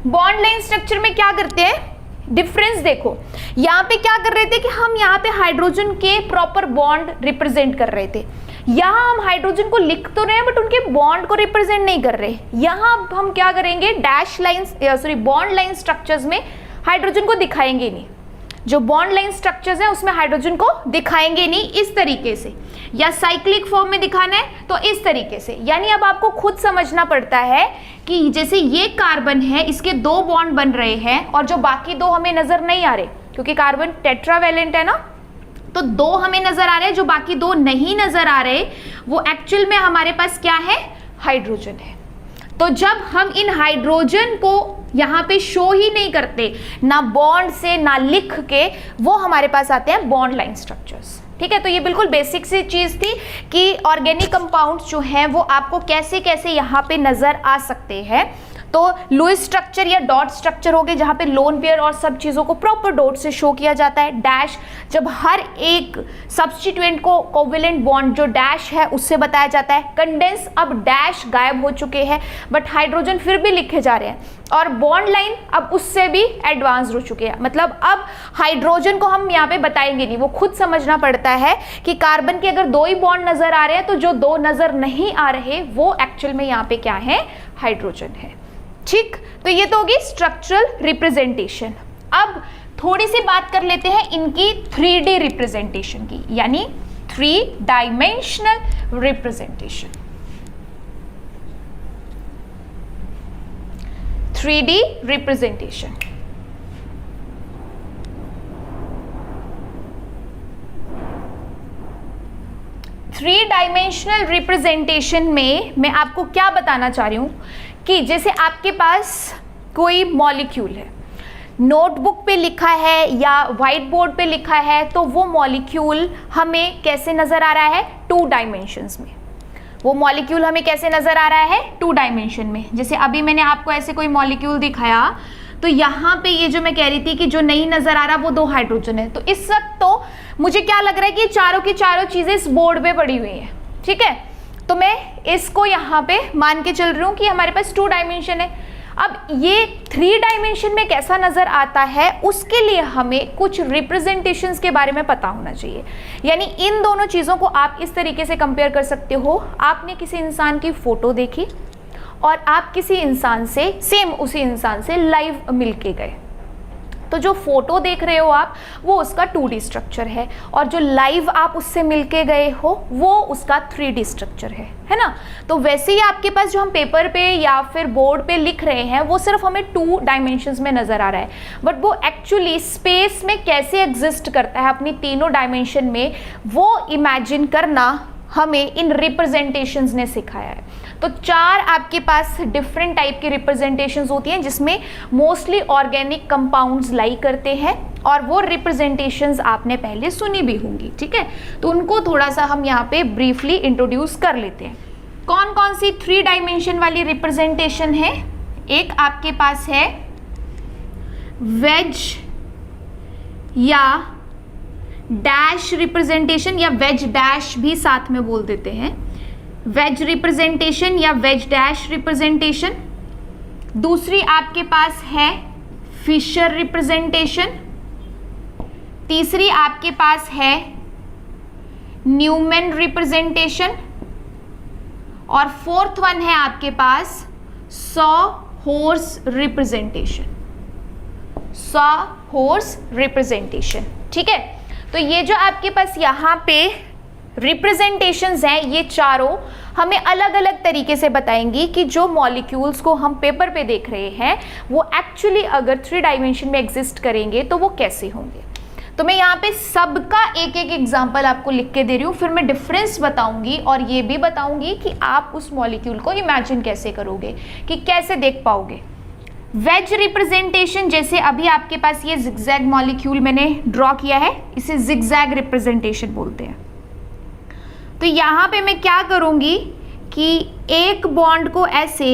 Bond line structure में क्या करते हैं, डिफरेंस देखो, यहाँ पे क्या कर रहे थे कि हम यहाँ पे हाइड्रोजन के प्रॉपर बॉन्ड रिप्रेजेंट कर रहे थे, यहाँ हम हाइड्रोजन को लिख तो रहे हैं बट उनके बॉन्ड को रिप्रेजेंट नहीं कर रहे। यहाँ हम क्या करेंगे, dash line bond line structures में हाइड्रोजन को दिखाएंगे नहीं, जो बॉन्ड लाइन स्ट्रक्चर्स हैं उसमें हाइड्रोजन को दिखाएंगे नहीं इस तरीके से, या साइक्लिक फॉर्म में दिखाना है तो इस तरीके से। यानी अब आपको खुद समझना पड़ता है कि जैसे ये कार्बन है इसके 2 बॉन्ड बन रहे हैं और जो बाकी 2 हमें नजर नहीं आ रहे, क्योंकि कार्बन टेट्रावैलेंट है ना, तो 2 हमें नजर आ रहे हैं, जो बाकी 2 नहीं नजर आ रहे वो एक्चुअल में हमारे पास क्या है, हाइड्रोजन है। तो जब हम इन हाइड्रोजन को यहाँ पे शो ही नहीं करते ना बॉन्ड से ना लिख के, वो हमारे पास आते हैं बॉन्ड लाइन स्ट्रक्चर्स, ठीक है। तो ये बिल्कुल बेसिक सी चीज थी कि ऑर्गेनिक कंपाउंड्स जो हैं वो आपको कैसे कैसे यहाँ पे नजर आ सकते हैं। तो लुईस स्ट्रक्चर या डॉट स्ट्रक्चर हो गए जहाँ पे लोन पेयर और सब चीज़ों को प्रॉपर डॉट से शो किया जाता है। डैश जब हर एक सब्स्टिट्यूएंट को कोवेलेंट बॉन्ड जो डैश है उससे बताया जाता है। कंडेंस, अब डैश गायब हो चुके हैं बट हाइड्रोजन फिर भी लिखे जा रहे हैं। और बॉन्ड लाइन अब उससे भी एडवांस हो चुके हैं, मतलब अब हाइड्रोजन को हम यहाँ पे बताएंगे नहीं, वो खुद समझना पड़ता है कि कार्बन के अगर 2 ही बॉन्ड नजर आ रहे हैं तो जो 2 नजर नहीं आ रहे वो एक्चुअल में यहाँ पे क्या है, हाइड्रोजन है। ठीक, तो ये तो होगी स्ट्रक्चरल रिप्रेजेंटेशन। अब थोड़ी सी बात कर लेते हैं इनकी 3D रिप्रेजेंटेशन की, यानी 3 dimensional representation. 3D representation. Three dimensional representation में मैं आपको क्या बताना चाह रही हूं कि जैसे आपके पास कोई मॉलिक्यूल है, नोटबुक पे लिखा है या व्हाइट बोर्ड पे लिखा है, तो वो मॉलिक्यूल हमें कैसे नजर आ रहा है, 2 डायमेंशंस में। वो मॉलिक्यूल हमें कैसे नजर आ रहा है, 2 डायमेंशन में। जैसे अभी मैंने आपको ऐसे कोई मॉलिक्यूल दिखाया तो यहाँ पे ये जो मैं कह रही थी कि जो नहीं नजर आ रहा वो 2 हाइड्रोजन है, तो इस वक्त तो मुझे क्या लग रहा है कि चारों की चारों चीजें इस बोर्ड पे पड़ी हुई हैं। ठीक है, तो मैं इसको यहाँ पे मान के चल रही हूँ कि हमारे पास 2 डायमेंशन है। अब ये 3 डायमेंशन में कैसा नजर आता है उसके लिए हमें कुछ रिप्रेजेंटेशंस के बारे में पता होना चाहिए। यानी इन दोनों चीज़ों को आप इस तरीके से कंपेयर कर सकते हो, आपने किसी इंसान की फोटो देखी और आप किसी इंसान से, सेम उसी इंसान से लाइव मिल के गए, तो जो फोटो देख रहे हो आप वो उसका 2D स्ट्रक्चर है और जो लाइव आप उससे मिलके गए हो वो उसका 3D स्ट्रक्चर है ना। तो वैसे ही आपके पास जो हम पेपर पे या फिर बोर्ड पे लिख रहे हैं वो सिर्फ हमें 2 डायमेंशंस में नज़र आ रहा है, बट वो एक्चुअली स्पेस में कैसे एग्जिस्ट करता है अपनी तीनों डायमेंशन में, वो इमेजिन करना हमें इन रिप्रेजेंटेशंस ने सिखाया है। तो 4 आपके पास डिफरेंट टाइप की रिप्रेजेंटेशंस होती हैं जिसमें मोस्टली ऑर्गेनिक कंपाउंड्स लाई करते हैं और वो रिप्रेजेंटेशंस आपने पहले सुनी भी होंगी। ठीक है, तो उनको थोड़ा सा हम यहाँ पे ब्रीफली इंट्रोड्यूस कर लेते हैं। कौन कौन सी 3 डायमेंशन वाली रिप्रेजेंटेशन है, एक आपके पास है वेज या डैश रिप्रेजेंटेशन, या वेज डैश भी साथ में बोल देते हैं, वेज रिप्रेजेंटेशन या वेज डैश रिप्रेजेंटेशन। दूसरी आपके पास है फिशर रिप्रेजेंटेशन। तीसरी आपके पास है न्यूमैन रिप्रेजेंटेशन और फोर्थ वन है आपके पास sawhorse representation. Sawhorse representation. ठीक है, तो ये जो आपके पास यहाँ पे रिप्रेजेंटेशंस हैं ये चारों हमें अलग अलग तरीके से बताएंगी कि जो मॉलिक्यूल्स को हम पेपर पे देख रहे हैं वो एक्चुअली अगर 3 डायमेंशन में एग्जिस्ट करेंगे तो वो कैसे होंगे। तो मैं यहाँ पे सबका एक एक एग्जाम्पल आपको लिख के दे रही हूँ, फिर मैं डिफरेंस बताऊंगी और ये भी बताऊंगी कि आप उस मॉलिक्यूल को इमेजिन कैसे करोगे, कि कैसे देख पाओगे। वेज रिप्रेजेंटेशन, जैसे अभी आपके पास ये जिगजैग मॉलिक्यूल मैंने ड्रॉ किया है, इसे जिगजैग रिप्रेजेंटेशन बोलते हैं। तो यहाँ पे मैं क्या करूँगी कि एक बॉन्ड को ऐसे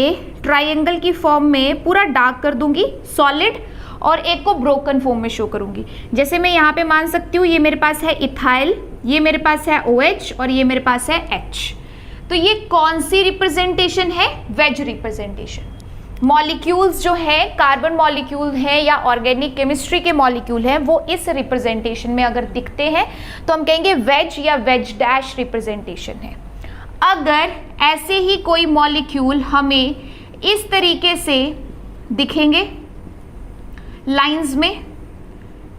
ट्रायंगल की फॉर्म में पूरा डार्क कर दूंगी सॉलिड, और एक को ब्रोकन फॉर्म में शो करूँगी। जैसे मैं यहाँ पे मान सकती हूँ ये मेरे पास है इथाइल, ये मेरे पास है OH और ये मेरे पास है H। तो ये कौन सी रिप्रेजेंटेशन है, वेज रिप्रेजेंटेशन। मॉलिक्यूल्स जो है कार्बन मॉलिक्यूल है या ऑर्गेनिक केमिस्ट्री के मॉलिक्यूल हैं वो इस रिप्रेजेंटेशन में अगर दिखते हैं तो हम कहेंगे वेज या वेज डैश रिप्रेजेंटेशन है। अगर ऐसे ही कोई मॉलिक्यूल हमें इस तरीके से दिखेंगे लाइंस में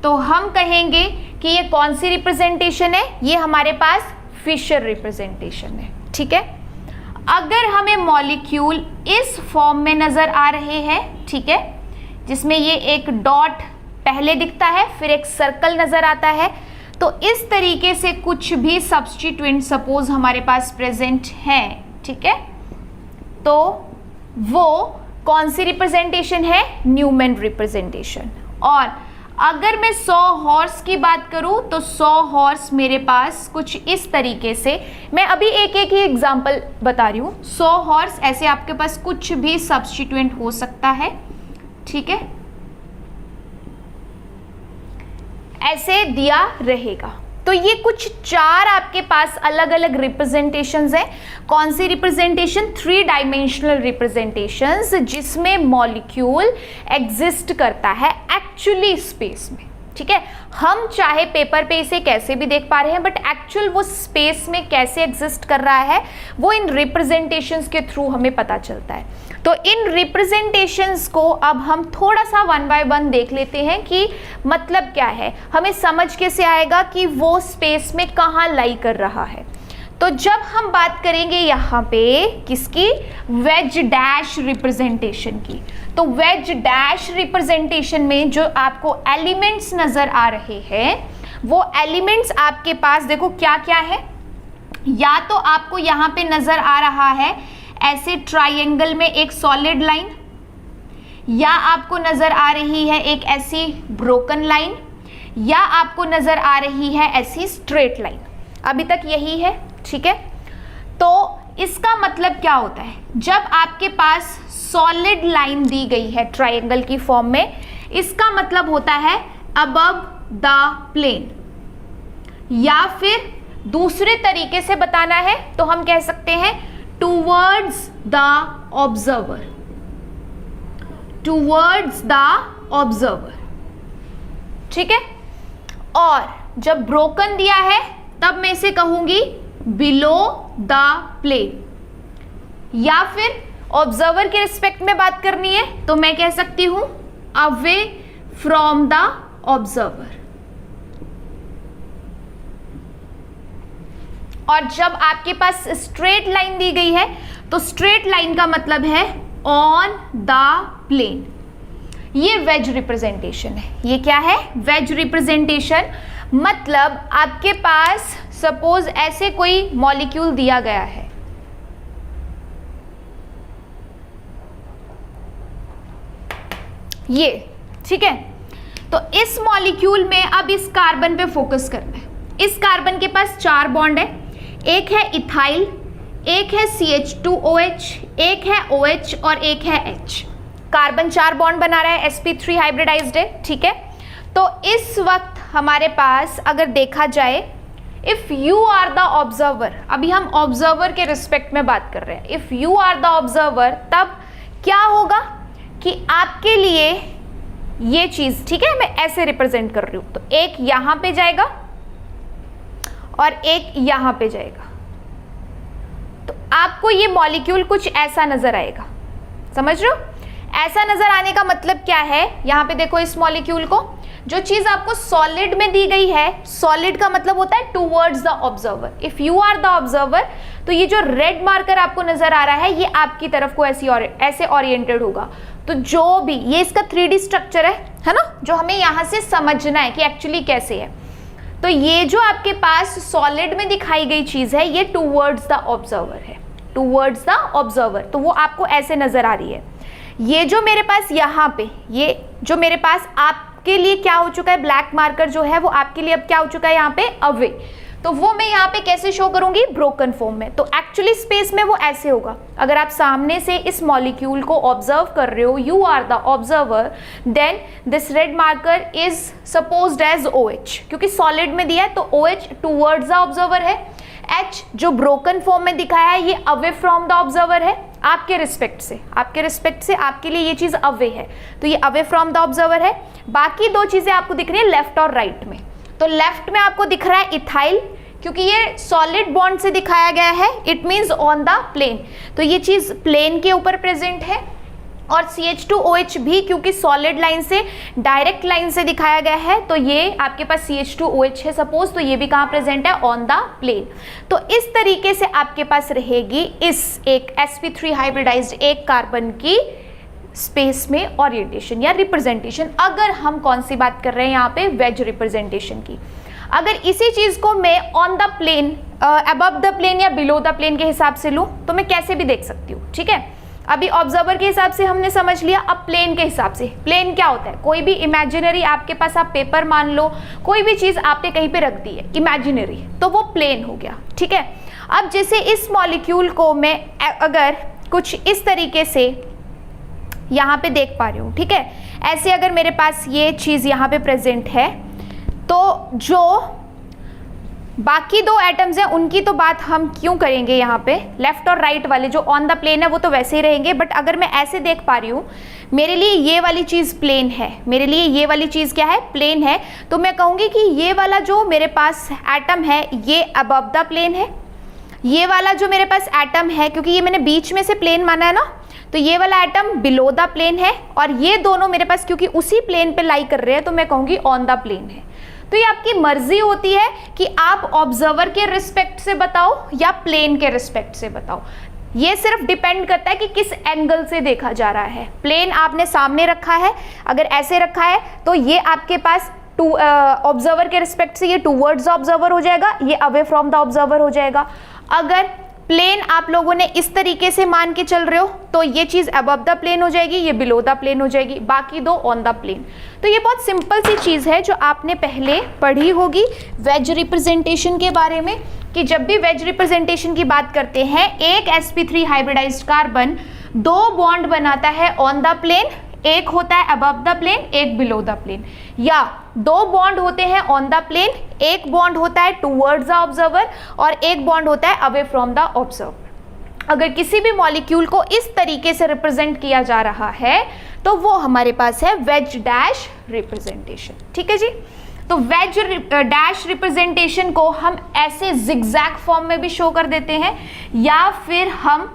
तो हम कहेंगे कि ये कौन सी रिप्रेजेंटेशन है, ये हमारे पास फिशर रिप्रेजेंटेशन है। ठीक है, अगर हमें मॉलिक्यूल इस फॉर्म में नजर आ रहे हैं, ठीक है, जिसमें ये एक डॉट पहले दिखता है फिर एक सर्कल नजर आता है, तो इस तरीके से कुछ भी सब्स्टिट्यूएंट सपोज हमारे पास प्रेजेंट है, ठीक है, तो वो कौन सी रिप्रेजेंटेशन है, न्यूमैन रिप्रेजेंटेशन। और अगर मैं 100 हॉर्स की बात करूं तो 100 हॉर्स मेरे पास कुछ इस तरीके से, मैं अभी एक एक ही एग्जांपल बता रही हूं। 100 हॉर्स ऐसे आपके पास कुछ भी सब्स्टिट्यूएंट हो सकता है, ठीक है, ऐसे दिया रहेगा। तो ये कुछ 4 आपके पास अलग अलग रिप्रेजेंटेशंस हैं। कौन सी रिप्रेजेंटेशन? 3 डायमेंशनल रिप्रेजेंटेशंस, जिसमें मॉलिक्यूल एग्जिस्ट करता है एक्चुअली स्पेस में, ठीक है। हम चाहे पेपर पे इसे कैसे भी देख पा रहे हैं, बट एक्चुअल वो स्पेस में कैसे एग्जिस्ट कर रहा है वो इन रिप्रेजेंटेशंस के थ्रू हमें पता चलता है। तो इन रिप्रेजेंटेशंस को अब हम थोड़ा सा 1 बाय 1 देख लेते हैं कि मतलब क्या है, हमें समझ कैसे आएगा कि वो स्पेस में कहाँ लाई कर रहा है। तो जब हम बात करेंगे यहाँ पे किसकी? वेज डैश रिप्रेजेंटेशन की। तो वेज डैश रिप्रेजेंटेशन में जो आपको एलिमेंट्स नजर आ रहे हैं, वो एलिमेंट्स आपके पास देखो क्या क्या है। या तो आपको यहाँ पे नजर आ रहा है ऐसे ट्राइंगल में एक सॉलिड लाइन, या आपको नजर आ रही है एक ऐसी ब्रोकन लाइन, या आपको नजर आ रही है ऐसी स्ट्रेट लाइन। अभी तक यही है, ठीक है। तो इसका मतलब क्या होता है? जब आपके पास सॉलिड लाइन दी गई है ट्राइंगल की फॉर्म में, इसका मतलब होता है अबव द प्लेन, या फिर दूसरे तरीके से बताना है तो हम कह सकते हैं towards the observer, towards the observer, ठीक है। और जब ब्रोकन दिया है तब मैं इसे कहूंगी बिलो द प्लेन, या फिर ऑब्जर्वर के रिस्पेक्ट में बात करनी है तो मैं कह सकती हूं अवे फ्रॉम द ऑब्जर्वर। और जब आपके पास स्ट्रेट लाइन दी गई है तो स्ट्रेट लाइन का मतलब है ऑन द प्लेन। ये वेज रिप्रेजेंटेशन है। ये क्या है? Wedge representation. मतलब आपके पास सपोज ऐसे कोई मॉलिक्यूल दिया गया है, ये, ठीक है। तो इस मॉलिक्यूल में अब इस कार्बन पे फोकस करना है। इस कार्बन के पास 4 बॉन्ड है, एक है इथाइल, एक है CH2OH, एक है OH और एक है H। कार्बन 4 बॉन्ड बना रहा है, sp3 हाइब्रिडाइज्ड है, ठीक है। तो इस वक्त हमारे पास अगर देखा जाए, if you are the observer, अभी हम ऑब्जर्वर के रिस्पेक्ट में बात कर रहे हैं, if you are the observer, तब क्या होगा कि आपके लिए ये चीज, ठीक है, मैं ऐसे रिप्रेजेंट कर रही हूं। तो एक यहां पे जाएगा और एक यहां पे जाएगा, तो आपको ये मॉलिक्यूल कुछ ऐसा नजर आएगा। समझ रहे हो? ऐसा नजर आने का मतलब क्या है? यहां पे देखो इस मॉलिक्यूल को, जो चीज आपको सॉलिड में दी गई है, सॉलिड का मतलब होता है towards the observer. If you are the observer, तो ये जो रेड मार्कर आपको नजर आ रहा है, ये आपकी तरफ को ऐसे ओरिएंटेड होगा। तो जो भी ये इसका 3D स्ट्रक्चर है ना, जो हमें यहां से समझना है कि एक्चुअली कैसे है। तो ये जो आपके पास सॉलिड में दिखाई गई चीज है, ये टूवर्ड्स द ऑब्जर्वर है, टूवर्ड्स द ऑब्जर्वर। तो वो आपको ऐसे नजर आ रही है। ये जो मेरे पास यहाँ पे, ये जो मेरे पास आपके लिए क्या हो चुका है, ब्लैक मार्कर जो है वो आपके लिए अब क्या हो चुका है यहाँ पे, अवे। तो वो मैं यहाँ पे कैसे शो करूंगी? ब्रोकन फॉर्म में। तो एक्चुअली स्पेस में वो ऐसे होगा। अगर आप सामने से इस मॉलिक्यूल को ऑब्जर्व कर रहे हो, you are the observer, then this red marker is supposed as OH, क्योंकि सॉलिड में दिया है तो OH टूवर्ड्स द ऑब्जर्वर है। H जो ब्रोकन फॉर्म में दिखाया है, ये अवे फ्रॉम द ऑब्जर्वर है। आपके रिस्पेक्ट से, आपके लिए ये चीज अवे है, तो ये अवे फ्रॉम द ऑब्जर्वर है। बाकी 2 चीजें आपको दिख रही है लेफ्ट और राइट में। तो लेफ्ट में आपको दिख रहा है इथाइल, क्योंकि ये सॉलिड बॉन्ड से दिखाया गया है, it means on the plane, तो ये चीज प्लेन के ऊपर प्रेजेंट है। और CH2OH भी, क्योंकि सॉलिड लाइन से, डायरेक्ट लाइन से दिखाया गया है, तो ये आपके पास CH2OH है सपोज, तो ये भी कहाँ प्रेजेंट है? On the plane. तो इस तरीके से आपके पास रहेगी इस एक sp3 हाइब्रिडाइज्ड एक कार्बन की स्पेस में ओरिएंटेशन या रिप्रेजेंटेशन। अगर हम कौन सी बात कर रहे हैं यहाँ पे? वेज रिप्रेजेंटेशन की। अगर इसी चीज को मैं on the plane, above the plane या बिलो द प्लेन के हिसाब से लूं, तो मैं कैसे भी देख सकती हूँ, ठीक है। अभी ऑब्जर्वर के हिसाब से हमने समझ लिया, अब प्लेन के हिसाब से। प्लेन क्या होता है? कोई भी इमेजिनरी आपके पास, आप पेपर मान लो, कोई भी चीज आपने कहीं पे रख दी है इमेजिनरी, तो वो प्लेन हो गया, ठीक है। अब जैसे इस मॉलिक्यूल को मैं अगर कुछ इस तरीके से यहाँ पे देख पा रही हूँ, ठीक है, ऐसे अगर मेरे पास ये चीज यहाँ पे प्रेजेंट है, तो जो बाकी दो एटम्स हैं उनकी तो बात हम क्यों करेंगे, यहाँ पे लेफ्ट और राइट वाले जो ऑन द प्लेन है वो तो वैसे ही रहेंगे, बट अगर मैं ऐसे देख पा रही हूँ, मेरे लिए ये वाली चीज प्लेन है, मेरे लिए ये वाली चीज क्या है? प्लेन है, तो मैं कहूंगी कि ये वाला जो मेरे पास एटम है ये अबव द प्लेन है, ये वाला जो मेरे पास एटम है, क्योंकि ये मैंने बीच में से प्लेन माना है ना, तो ये वाला एटम बिलो द प्लेन है, और ये दोनों मेरे पास क्योंकि उसी प्लेन पे लाई कर रहे हैं तो मैं कहूंगी ऑन द प्लेन है। तो ये आपकी मर्जी होती है कि आप ऑब्जर्वर के रिस्पेक्ट से बताओ या प्लेन के रिस्पेक्ट से बताओ, ये सिर्फ डिपेंड करता है कि किस एंगल से देखा जा रहा है। प्लेन आपने सामने रखा है, अगर ऐसे रखा है तो ये आपके पास ऑब्जर्वर के रिस्पेक्ट से ये टूवर्ड्स ऑब्जर्वर हो जाएगा, ये अवे फ्रॉम द ऑब्जर्वर हो जाएगा। अगर प्लेन आप लोगों ने इस तरीके से मान के चल रहे हो तो ये चीज अबव द प्लेन हो जाएगी, ये बिलो द प्लेन हो जाएगी, बाकी दो ऑन द प्लेन। तो ये बहुत सिंपल सी चीज है जो आपने पहले पढ़ी होगी वेज रिप्रेजेंटेशन के बारे में, कि जब भी वेज रिप्रेजेंटेशन की बात करते हैं, एक sp3 हाइब्रिडाइज्ड कार्बन दो बॉन्ड बनाता है ऑन द प्लेन, एक होता है अबव द प्लेन, एक बिलो द प्लेन, या दो बॉन्ड होते हैं ऑन द प्लेन, एक बॉन्ड होता है टूवर्ड्स द ऑब्जर्वर और एक बॉन्ड होता है अवे फ्रॉम द ऑब्जर्वर। अगर किसी भी मॉलिक्यूल को इस तरीके से रिप्रेजेंट किया जा रहा है तो वो हमारे पास है वेज डैश रिप्रेजेंटेशन, ठीक है जी। तो वेज डैश रिप्रेजेंटेशन को हम ऐसे जिगजैग फॉर्म में भी शो कर देते हैं या फिर हम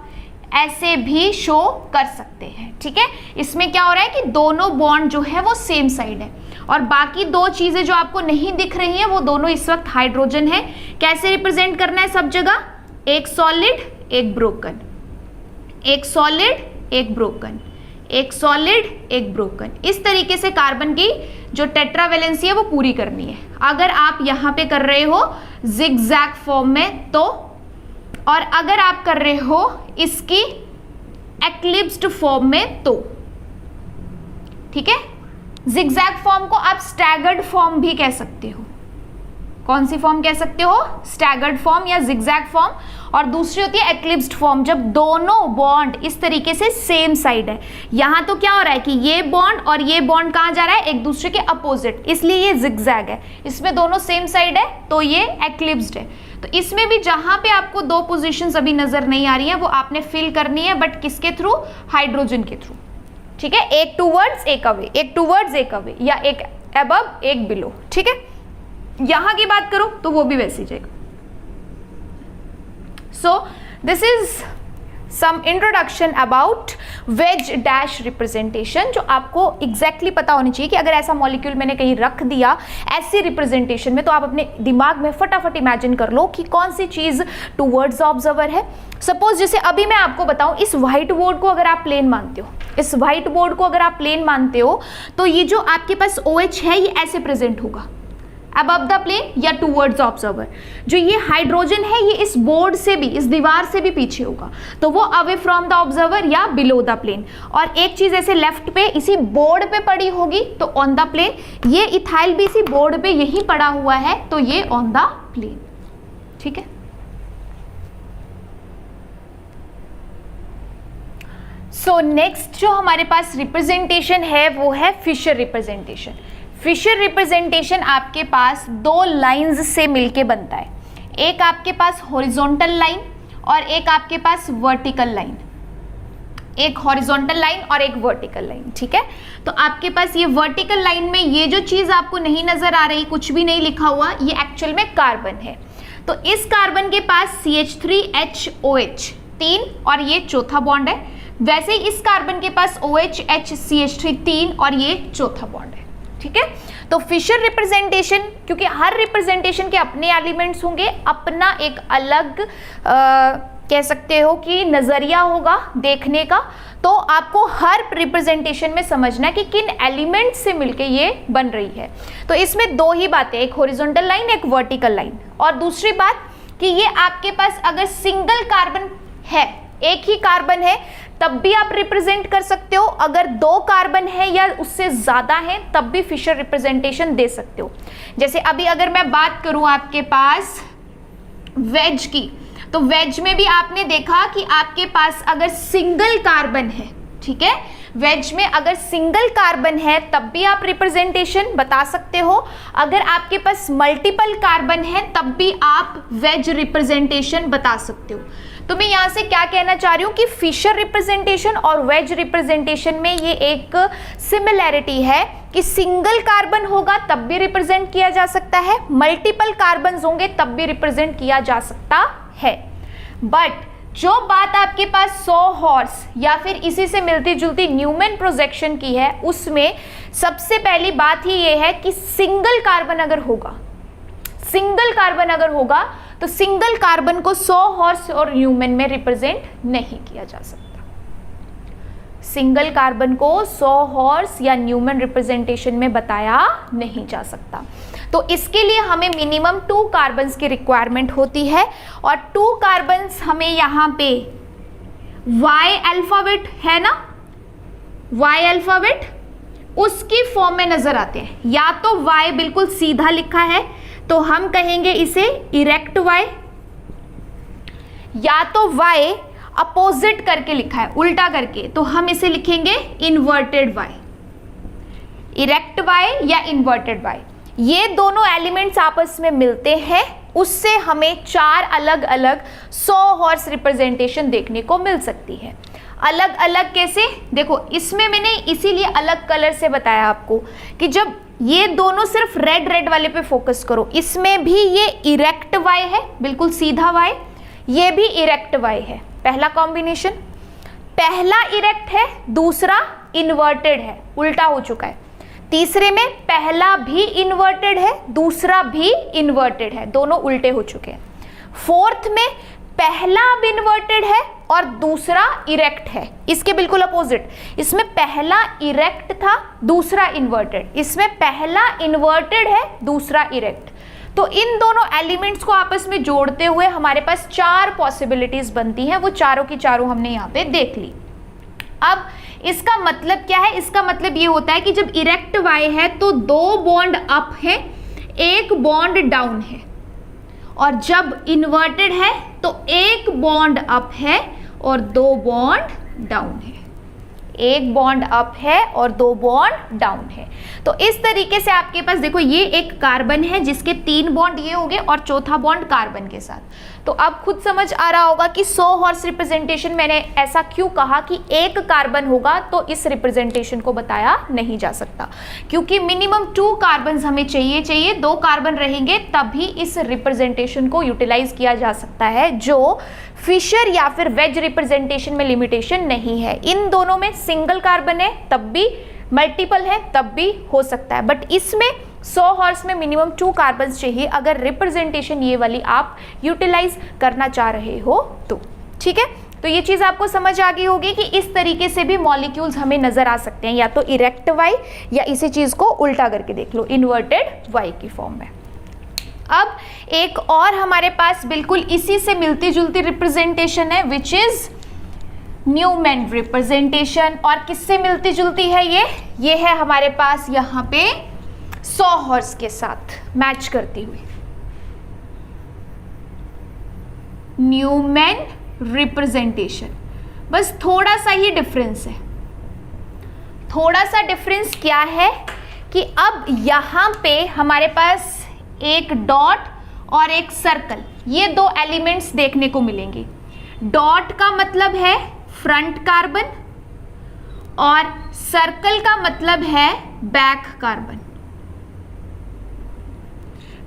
ऐसे भी शो कर सकते हैं, ठीक है। इसमें क्या हो रहा है कि दोनों बॉन्ड जो है वो सेम साइड है और बाकी दो चीजें जो आपको नहीं दिख रही हैं वो दोनों इस वक्त हाइड्रोजन है। कैसे रिप्रेजेंट करना है सब जगह? एक सॉलिड एक ब्रोकन, एक सॉलिड एक ब्रोकन, एक सॉलिड एक ब्रोकन, इस तरीके से कार्बन की जो टेट्रावेलेंसी है वो पूरी करनी है। अगर आप यहाँ पे कर रहे हो जिगजैग फॉर्म में तो, और अगर आप कर रहे हो इसकी एक्लिप्स्ड फॉर्म में तो, ठीक है। जिगजैग फॉर्म को आप स्टैगर्ड फॉर्म भी कह सकते हो। कौन सी फॉर्म कह सकते हो? स्टैगर्ड फॉर्म या जिगजैग फॉर्म। और दूसरी होती है एक्लिप्स्ड फॉर्म, जब दोनों बॉन्ड इस तरीके से सेम साइड है। यहां तो क्या हो रहा है कि ये बॉन्ड और ये बॉन्ड कहां जा रहा है? एक दूसरे के अपोजिट, इसलिए ये जिगजैग है। इसमें दोनों सेम साइड है तो ये एक्लिप्स्ड है। तो इसमें भी जहां पे आपको दो पोजीशंस अभी नजर नहीं आ रही हैं वो आपने फिल करनी है, बट किसके थ्रू? हाइड्रोजन के थ्रू, ठीक है। एक टूवर्ड्स एक अवे, एक टूवर्ड्स एक अवे, या एक अबव एक बिलो, ठीक है। यहां की बात करो तो वो भी वैसे ही जाएगा। So this is some introduction about wedge dash representation, जो आपको एग्जैक्टली पता होनी चाहिए कि अगर ऐसा मॉलिक्यूल मैंने कहीं रख दिया ऐसी रिप्रेजेंटेशन में तो आप अपने दिमाग में फटाफट इमेजिन कर लो कि कौन सी चीज टूवर्ड्स ऑब्जर्वर है। सपोज जैसे अभी मैं आपको बताऊं, इस व्हाइट बोर्ड को अगर आप प्लेन मानते हो, इस व्हाइट बोर्ड को अगर आप प्लेन मानते हो तो ये जो आपके पास OH है ये ऐसे प्रेजेंट होगा अबव द प्लेन या टूवर्ड्स ऑब्जर्वर। जो ये हाइड्रोजन है ये इस बोर्ड से भी, इस दीवार से भी पीछे होगा तो वो अवे फ्रॉम द ऑब्जर्वर या बिलो द प्लेन। और एक चीज ऐसे लेफ्ट पे इसी बोर्ड पे पड़ी होगी तो ऑन द प्लेन। ये इथाइल भी इसी बोर्ड पे यही पड़ा हुआ है तो ये ऑन द प्लेन, ठीक है। सो नेक्स्ट जो हमारे पास रिप्रेजेंटेशन है वो है फिशर रिप्रेजेंटेशन। फिशर रिप्रेजेंटेशन आपके पास दो लाइंस से मिलके बनता है, एक आपके पास हॉरिजॉन्टल लाइन और एक आपके पास वर्टिकल लाइन, एक हॉरिजॉन्टल लाइन और एक वर्टिकल लाइन, ठीक है। तो आपके पास ये वर्टिकल लाइन में ये जो चीज आपको नहीं नजर आ रही, कुछ भी नहीं लिखा हुआ, ये एक्चुअल में कार्बन है। तो इस कार्बन के पास CH3HOH 3 और ये चौथा बॉन्ड है। वैसे ही इस कार्बन के पास OHHCH3 3 और ये चौथा बॉन्ड है, ठीक है। तो फिशर रिप्रेजेंटेशन, क्योंकि हर रिप्रेजेंटेशन के अपने एलिमेंट्स होंगे, अपना एक अलग कह सकते हो कि नजरिया होगा देखने का, तो आपको हर रिप्रेजेंटेशन में समझना है कि किन एलिमेंट से मिलके ये बन रही है। तो इसमें दो ही बातें, एक हॉरिजॉन्टल लाइन एक वर्टिकल लाइन। और दूसरी बात कि ये आपके पास अगर सिंगल कार्बन है एक ही कार्बन है तब भी आप रिप्रेजेंट कर सकते हो, अगर 2 कार्बन है या उससे ज्यादा है तब भी फिशर रिप्रेजेंटेशन दे सकते हो। जैसे अभी अगर मैं बात करूं आपके पास वेज की, तो वेज में भी आपने देखा कि आपके पास अगर सिंगल कार्बन है, ठीक है, वेज में अगर सिंगल कार्बन है तब भी आप रिप्रेजेंटेशन बता सकते हो, अगर आपके पास मल्टीपल कार्बन है तब भी आप वेज रिप्रेजेंटेशन बता सकते हो। तो मैं यहाँ से क्या कहना चाह रही हूँ कि फिशर रिप्रेजेंटेशन और वेज रिप्रेजेंटेशन में ये एक सिमिलैरिटी है कि सिंगल कार्बन होगा तब भी रिप्रेजेंट किया जा सकता है, मल्टीपल कार्बन होंगे तब भी रिप्रेजेंट किया जा सकता है। बट जो बात आपके पास सॉ हॉर्स या फिर इसी से मिलती जुलती न्यूमैन प्रोजेक्शन की है, उसमें सबसे पहली बात ही ये है कि सिंगल कार्बन अगर होगा, सिंगल कार्बन अगर होगा तो सिंगल कार्बन को सॉ हॉर्स और न्यूमैन में रिप्रेजेंट नहीं किया जा सकता। सिंगल कार्बन को सॉ हॉर्स या न्यूमैन रिप्रेजेंटेशन में बताया नहीं जा सकता। तो इसके लिए हमें मिनिमम 2 कार्बन्स की रिक्वायरमेंट होती है, और 2 कार्बन्स हमें यहाँ पे Y अल्फाबेट है ना, Y अल्फाबेट उसकी फॉर्म में नजर आते हैं। या तो Y बिल्कुल सीधा लिखा है तो हम कहेंगे इसे इरेक्ट Y, या तो Y अपोजिट करके लिखा है, उल्टा करके, तो हम इसे लिखेंगे इन्वर्टेड Y, इरेक्ट Y या इन्वर्टेड Y। ये दोनों एलिमेंट्स आपस में मिलते हैं, उससे हमें 4 अलग अलग सॉ हॉर्स रिप्रेजेंटेशन देखने को मिल सकती है। अलग अलग कैसे, देखो इसमें मैंने इसीलिए अलग कलर से बताया आपको कि जब ये दोनों सिर्फ रेड रेड वाले पे फोकस करो, इसमें भी ये इरेक्ट Y है, बिल्कुल सीधा Y, ये भी इरेक्ट Y है। पहला कॉम्बिनेशन, पहला इरेक्ट है, दूसरा इन्वर्टेड है, उल्टा हो चुका है। तीसरे में पहला भी इन्वर्टेड है, दूसरा भी इन्वर्टेड है, दोनों उल्टे हो चुके हैं। फोर्थ में पहला अब इन्वर्टेड है और दूसरा इरेक्ट है, इसके बिल्कुल अपोजिट, इसमें पहला इरेक्ट था, दूसरा इन्वर्टेड, इसमें पहला इन्वर्टेड है, दूसरा इरेक्ट। तो इन दोनों एलिमेंट्स को आपस में जोड़ते हुए हमारे पास 4 पॉसिबिलिटीज बनती हैं, वो चारों की चारों हमने यहाँ पे देख ली। अब इसका मतलब क्या है, इसका मतलब ये होता है कि जब इरेक्ट Y है तो 2 बॉन्ड अप है, 1 बॉन्ड डाउन है, और जब इन्वर्टेड है तो 1 बॉन्ड अप है और 2 बॉन्ड डाउन है, 1 बॉन्ड अप है और 2 बॉन्ड डाउन है। तो इस तरीके से आपके पास देखो ये एक कार्बन है जिसके 3 बॉन्ड ये हो गए और चौथा बॉन्ड कार्बन के साथ। तो अब खुद समझ आ रहा होगा कि सॉ हॉर्स रिप्रेजेंटेशन मैंने ऐसा क्यों कहा कि 1 कार्बन होगा तो इस रिप्रेजेंटेशन को बताया नहीं जा सकता, क्योंकि मिनिमम 2 कार्बन हमें चाहिए, 2 कार्बन रहेंगे तभी इस रिप्रेजेंटेशन को यूटिलाइज किया जा सकता है, जो फिशर या फिर वेज रिप्रेजेंटेशन में लिमिटेशन नहीं है। इन दोनों में सिंगल कार्बन है तब भी, मल्टीपल है तब भी हो सकता है, बट इसमें सॉ हॉर्स में मिनिमम 2 कार्बन चाहिए अगर रिप्रेजेंटेशन ये वाली आप यूटिलाइज करना चाह रहे हो तो। ठीक है, तो ये चीज़ आपको समझ आ गई होगी कि इस तरीके से भी मॉलिक्यूल्स हमें नजर आ सकते हैं, या तो इरेक्ट Y या इसी चीज़ को उल्टा करके देख लो, इन्वर्टेड Y की फॉर्म में। अब एक और हमारे पास बिल्कुल इसी से मिलती जुलती रिप्रेजेंटेशन है विच इज न्यूमैन रिप्रेजेंटेशन, और किससे मिलती जुलती है ये है हमारे पास यहाँ पे सॉ हॉर्स के साथ मैच करती हुई न्यूमैन रिप्रेजेंटेशन। बस थोड़ा सा ही डिफरेंस है, थोड़ा सा डिफरेंस क्या है कि अब यहाँ पे हमारे पास एक डॉट और एक सर्कल, ये 2 एलिमेंट्स देखने को मिलेंगे। डॉट का मतलब है फ्रंट कार्बन और सर्कल का मतलब है बैक कार्बन।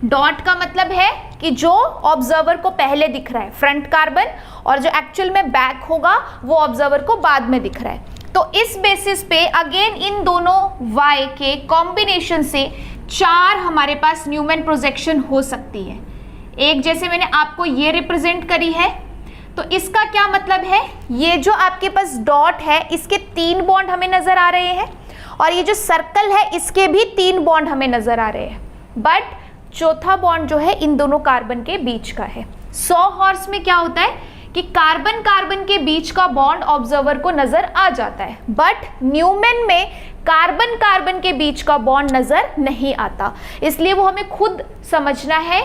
डॉट का मतलब है कि जो ऑब्जर्वर को पहले दिख रहा है फ्रंट कार्बन, और जो एक्चुअल में बैक होगा वो ऑब्जर्वर को बाद में दिख रहा है। तो इस बेसिस पे अगेन इन दोनों Y के कॉम्बिनेशन से 4 हमारे पास न्यूमैन प्रोजेक्शन हो सकती है। एक जैसे मैंने आपको ये रिप्रेजेंट करी है, तो इसका क्या मतलब है, ये जो आपके पास डॉट है इसके 3 बॉन्ड हमें नजर आ रहे हैं, और ये जो सर्कल है इसके भी 3 बॉन्ड हमें नजर आ रहे हैं, बट चौथा बॉन्ड जो है इन दोनों कार्बन के बीच का है। सॉ हॉर्स में क्या होता है कि कार्बन कार्बन के बीच का बॉन्ड ऑब्जर्वर को नजर आ जाता है, बट न्यूमेन में कार्बन कार्बन के बीच का बॉन्ड नजर नहीं आता। इसलिए वो हमें खुद समझना है,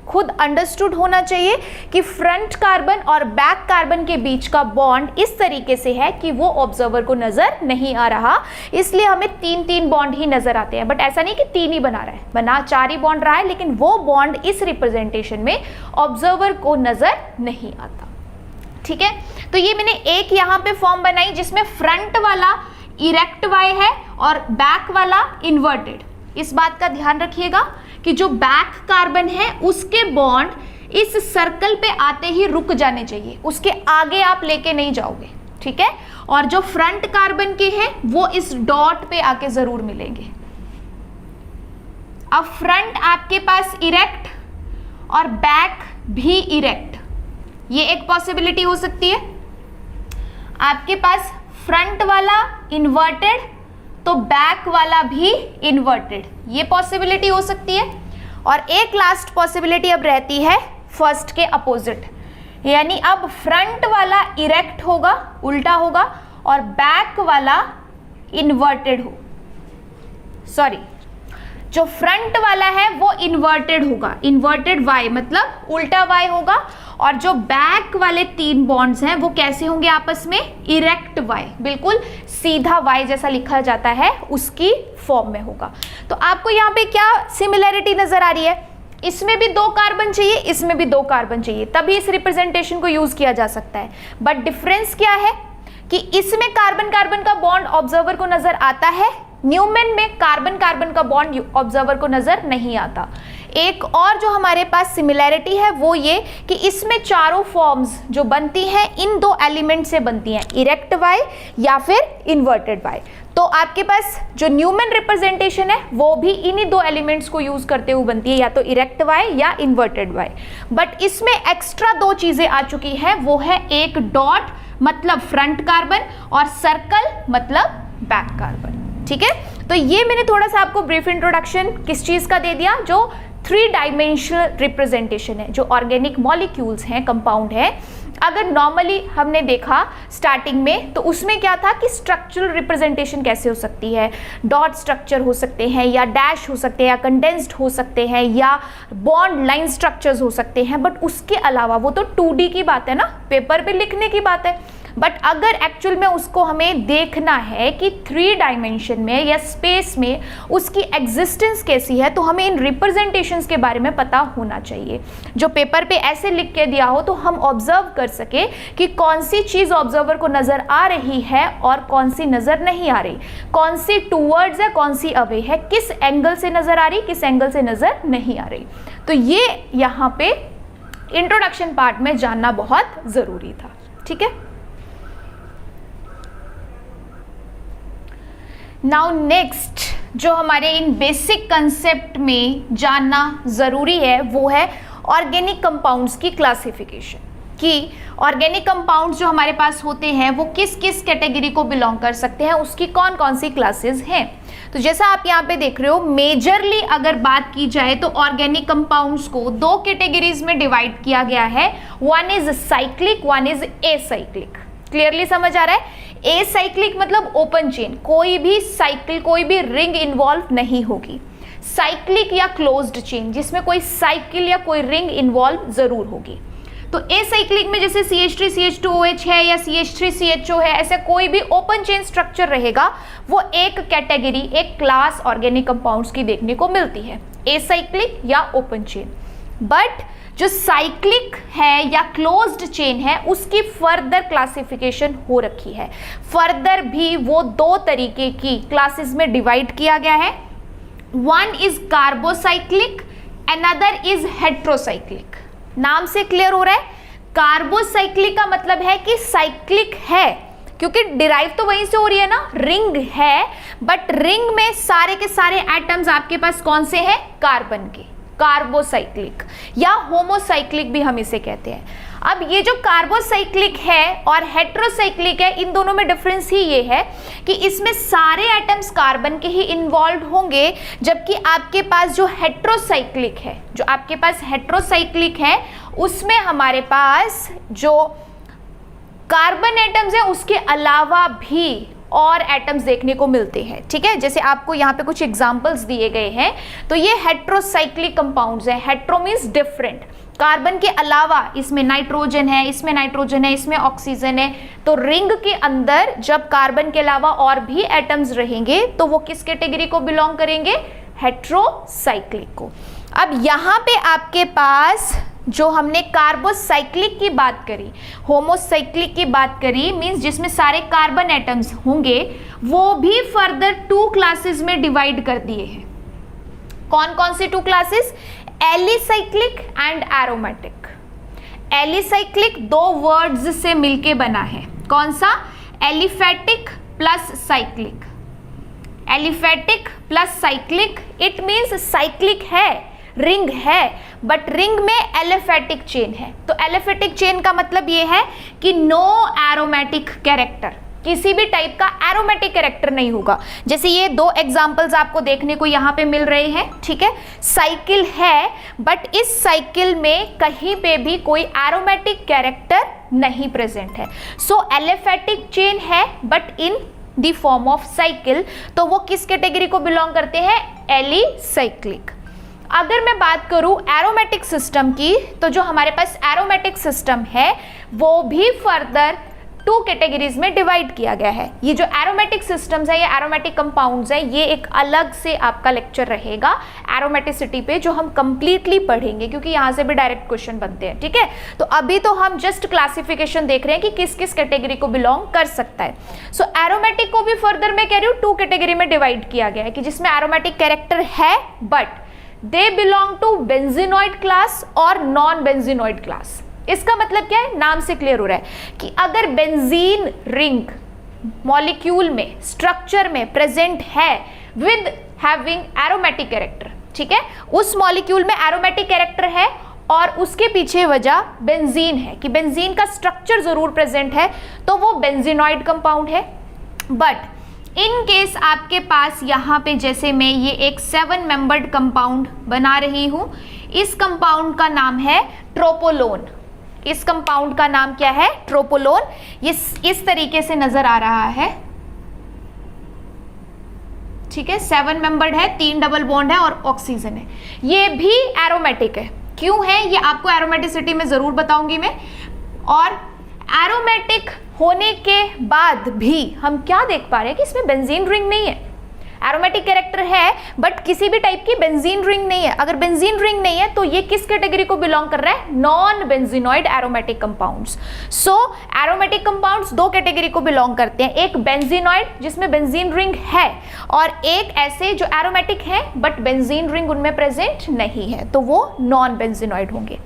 खुद अंडरस्टूड होना चाहिए कि फ्रंट कार्बन और बैक कार्बन के बीच का बॉन्ड इस तरीके से है कि वो ऑब्जर्वर को नजर नहीं आ रहा, इसलिए हमें 3 बॉन्ड ही नजर आते हैं। बट ऐसा नहीं कि 3 ही बना रहा है, बना 4 ही बॉन्ड रहा है, लेकिन वो बॉन्ड इस रिप्रेजेंटेशन में ऑब्जर्वर को नजर नहीं आता। ठीक है, तो ये मैंने एक यहाँ पे फॉर्म बनाई जिसमें फ्रंट वाला इरेक्ट वाई है और बैक वाला इन्वर्टेड। इस बात का ध्यान रखिएगा कि जो बैक कार्बन है उसके बॉन्ड इस सर्कल पे आते ही रुक जाने चाहिए, उसके आगे आप लेके नहीं जाओगे। ठीक है, और जो फ्रंट कार्बन के हैं वो इस डॉट पे आके जरूर मिलेंगे। अब फ्रंट आपके पास इरेक्ट और बैक भी इरेक्ट, ये एक पॉसिबिलिटी हो सकती है। आपके पास फ्रंट वाला इन्वर्टेड तो बैक वाला भी इन्वर्टेड, ये पॉसिबिलिटी हो सकती है। और एक लास्ट पॉसिबिलिटी अब रहती है फर्स्ट के अपोजिट, यानी अब फ्रंट वाला इरेक्ट होगा, उल्टा होगा, और बैक वाला इन्वर्टेड हो, सॉरी, जो फ्रंट वाला है वो इन्वर्टेड होगा, इन्वर्टेड वाई मतलब उल्टा वाई होगा, और जो बैक वाले 3 बॉन्ड्स हैं वो कैसे होंगे आपस में, इरेक्ट वाई, बिल्कुल सीधा वाई जैसा लिखा जाता है उसकी फॉर्म में होगा। तो आपको यहाँ पे क्या सिमिलैरिटी नजर आ रही है, इसमें भी 2 कार्बन चाहिए, इसमें भी 2 कार्बन चाहिए, तभी इस रिप्रेजेंटेशन को यूज किया जा सकता है। बट डिफरेंस क्या है कि इसमें कार्बन कार्बन का बॉन्ड ऑब्जर्वर को नजर आता है, न्यूमेन में कार्बन कार्बन का बॉन्ड ऑब्जर्वर को नजर नहीं आता। एक और जो हमारे पास सिमिलैरिटी है वो ये कि इसमें चारों फॉर्म्स जो बनती हैं इन 2 एलिमेंट से बनती हैं, इरेक्ट वाई या फिर इन्वर्टेड वाई। तो आपके पास जो न्यूमेन रिप्रेजेंटेशन है वो भी इन्हीं 2 एलिमेंट्स को यूज करते हुए बनती है, या तो इरेक्ट वाई या इन्वर्टेड वाई। बट इसमें एक्स्ट्रा 2 चीजें आ चुकी हैं, वो है एक डॉट मतलब फ्रंट कार्बन और सर्कल मतलब बैक कार्बन। ठीक है, तो ये मैंने थोड़ा सा आपको ब्रीफ इंट्रोडक्शन किस चीज का दे दिया, जो 3 डायमेंशनल रिप्रेजेंटेशन है, जो ऑर्गेनिक मॉलिक्यूल्स हैं, कंपाउंड है। अगर नॉर्मली हमने देखा स्टार्टिंग में तो उसमें क्या था कि स्ट्रक्चरल रिप्रेजेंटेशन कैसे हो सकती है, डॉट स्ट्रक्चर हो सकते हैं, या डैश हो सकते हैं, या कंडेंस्ड हो सकते हैं, या बॉन्ड लाइन स्ट्रक्चर्स हो सकते हैं। बट उसके अलावा वो तो 2D की बात है ना, पेपर पे लिखने की बात है। बट अगर एक्चुअल में उसको हमें देखना है कि 3 डायमेंशन में या स्पेस में उसकी एग्जिस्टेंस कैसी है, तो हमें इन रिप्रेजेंटेशंस के बारे में पता होना चाहिए, जो पेपर पे ऐसे लिख के दिया हो तो हम ऑब्जर्व कर सके कि कौन सी चीज़ ऑब्जर्वर को नज़र आ रही है और कौन सी नज़र नहीं आ रही, कौन सी टूवर्ड्स है, कौन सी अवे है, किस एंगल से नज़र आ रही, किस एंगल से नज़र नहीं आ रही। तो ये यहाँ पे इंट्रोडक्शन पार्ट में जानना बहुत ज़रूरी था। ठीक है, नाउ नेक्स्ट जो हमारे इन बेसिक कंसेप्ट में जानना ज़रूरी है वो है ऑर्गेनिक कंपाउंड्स की क्लासिफिकेशन, कि ऑर्गेनिक कंपाउंड्स जो हमारे पास होते हैं वो किस किस कैटेगरी को बिलोंग कर सकते हैं, उसकी कौन कौन सी क्लासेस हैं। तो जैसा आप यहाँ पे देख रहे हो, मेजरली अगर बात की जाए तो ऑर्गेनिक कंपाउंड्स को 2 कैटेगरीज में डिवाइड किया गया है, one is cyclic, one is acyclic. Clearly समझ आ रहा है? एसाइक्लिक मतलब ओपन चेन, कोई भी साइकिल, कोई भी रिंग इन्वॉल्व नहीं होगी। साइक्लिक या क्लोज्ड चेन जिसमें कोई साइकिल या कोई रिंग इन्वॉल्व जरूर होगी। तो एसाइक्लिक में जैसे CH3 CH2OH है या CH3 CHO है, ऐसा कोई भी ओपन चेन स्ट्रक्चर रहेगा, वो एक कैटेगरी, एक क्लास ऑर्गेनिक कंपाउंड्स की देखने को मिलती है, एसाइक्लिक या ओपन चेन। बट जो साइक्लिक है या क्लोज्ड चेन है उसकी फर्दर क्लासिफिकेशन हो रखी है। फर्दर भी वो 2 तरीके की क्लासेस में डिवाइड किया गया है, one is carbocyclic, another is heterocyclic. नाम से क्लियर हो रहा है, कार्बोसाइक्लिक का मतलब है कि साइक्लिक है, क्योंकि डिराइव तो वहीं से हो रही है ना, रिंग है, बट रिंग में सारे के सारे एटम्स आपके पास कौन से हैं, कार्बन के, कार्बोसाइक्लिक या होमोसाइक्लिक भी हम इसे कहते हैं। अब ये जो कार्बोसाइक्लिक है और हेट्रोसाइक्लिक है, इन दोनों में डिफरेंस ही ये है कि इसमें सारे एटम्स कार्बन के ही इन्वॉल्व होंगे, जबकि आपके पास जो हेट्रोसाइक्लिक है, जो आपके पास हेट्रोसाइक्लिक है उसमें हमारे पास जो कार्बन एटम्स है उसके अलावा भी और एटम्स देखने को मिलते हैं, ठीक है। जैसे आपको यहाँ पे कुछ एग्जांपल्स दिए गए हैं, तो ये हेट्रोसाइक्लिक कंपाउंड्स है। हेट्रो मींस डिफरेंट, कार्बन के अलावा इसमें नाइट्रोजन है, इसमें नाइट्रोजन है, इसमें ऑक्सीजन है। तो रिंग के अंदर जब कार्बन के अलावा और भी एटम्स रहेंगे तो वो किस कैटेगरी को बिलोंग करेंगे? हेट्रोसाइक्लिक को। अब यहाँ पे आपके पास जो हमने कार्बोसाइक्लिक की बात करी, होमोसाइक्लिक की बात करी, मींस जिसमें सारे कार्बन एटम्स होंगे, वो भी फर्दर 2 क्लासेस में डिवाइड कर दिए हैं। कौन कौन सी 2 classes? Alicyclic and aromatic. Alicyclic 2 words से मिलके बना है। कौन सा? Aliphatic plus cyclic. Aliphatic plus cyclic, it means cyclic है, रिंग है, बट रिंग में एलिफेटिक चेन है। तो एलिफेटिक चेन का मतलब ये है कि नो एरोमेटिक कैरेक्टर, किसी भी टाइप का एरोमेटिक कैरेक्टर नहीं होगा। जैसे ये 2 एग्जांपल्स आपको देखने को यहाँ पे मिल रहे हैं, ठीक है। साइकिल है, बट इस साइकिल में कहीं पे भी कोई एरोमेटिक कैरेक्टर नहीं प्रेजेंट है। सो एलिफेटिक चेन है but in the form of cycle, तो वो किस कैटेगरी को बिलोंग करते हैं? एलिसाइक्लिक। अगर मैं बात करूं एरोमेटिक सिस्टम की, तो जो हमारे पास एरोमेटिक सिस्टम है वो भी फर्दर 2 कैटेगरीज में डिवाइड किया गया है। ये जो एरोमेटिक सिस्टम्स है, ये एरोमेटिक कंपाउंड्स है, ये एक अलग से आपका लेक्चर रहेगा एरोमेटिसिटी पे, जो हम कंप्लीटली पढ़ेंगे, क्योंकि यहाँ से भी डायरेक्ट क्वेश्चन बनते हैं, ठीक है। तो अभी तो हम जस्ट क्लासिफिकेशन देख रहे हैं कि किस किस कैटेगरी को बिलोंग कर सकता है। सो एरोमेटिक को भी फर्दर मैं कह रही हूँ 2 कैटेगरी में डिवाइड किया गया है, कि जिसमें एरोमेटिक कैरेक्टर है but they belong to benzenoid class और नॉन बेंजीनॉइड क्लास। इसका मतलब क्या है? नाम से क्लियर हो रहा है कि अगर बेंजीन रिंग मॉलिक्यूल में, स्ट्रक्चर में प्रेजेंट है विद हैविंग एरोमेटिक कैरेक्टर, ठीक है, उस मॉलिक्यूल में एरोमेटिक कैरेक्टर है और उसके पीछे वजह बेंजीन है कि बेंजीन का स्ट्रक्चर जरूर प्रेजेंट है, तो वो बेंजीनॉइड कंपाउंड है। बट इन केस आपके पास यहाँ पे, जैसे मैं ये एक 7 मेंबर्ड कंपाउंड बना रही हूं, इस कंपाउंड का नाम है ट्रोपोलोन। इस कंपाउंड का नाम क्या है? ट्रोपोलोन। ये इस तरीके से नजर आ रहा है, ठीक है। 7 मेंबर्ड है, 3 डबल बॉन्ड है और ऑक्सीजन है। ये भी एरोमेटिक है। क्यों है ये आपको एरोमेटिसिटी में जरूर बताऊंगी मैं। और एरोमेटिक होने के बाद भी हम क्या देख पा रहे हैं कि इसमें बेंजीन रिंग नहीं है। एरोमेटिक कैरेक्टर है बट किसी भी टाइप की बेंजीन रिंग नहीं है। अगर बेंजीन रिंग नहीं है तो ये किस कैटेगरी को बिलोंग कर रहा है? Non benzenoid aromatic compounds. So aromatic compounds 2 category को बिलोंग करते हैं, एक बेंजीनॉइड जिसमें बेंजीन रिंग है और एक ऐसे जो एरोमेटिक है बट बेंजीन रिंग उनमें प्रेजेंट नहीं है, तो वो नॉन बेंजीनॉइड होंगे।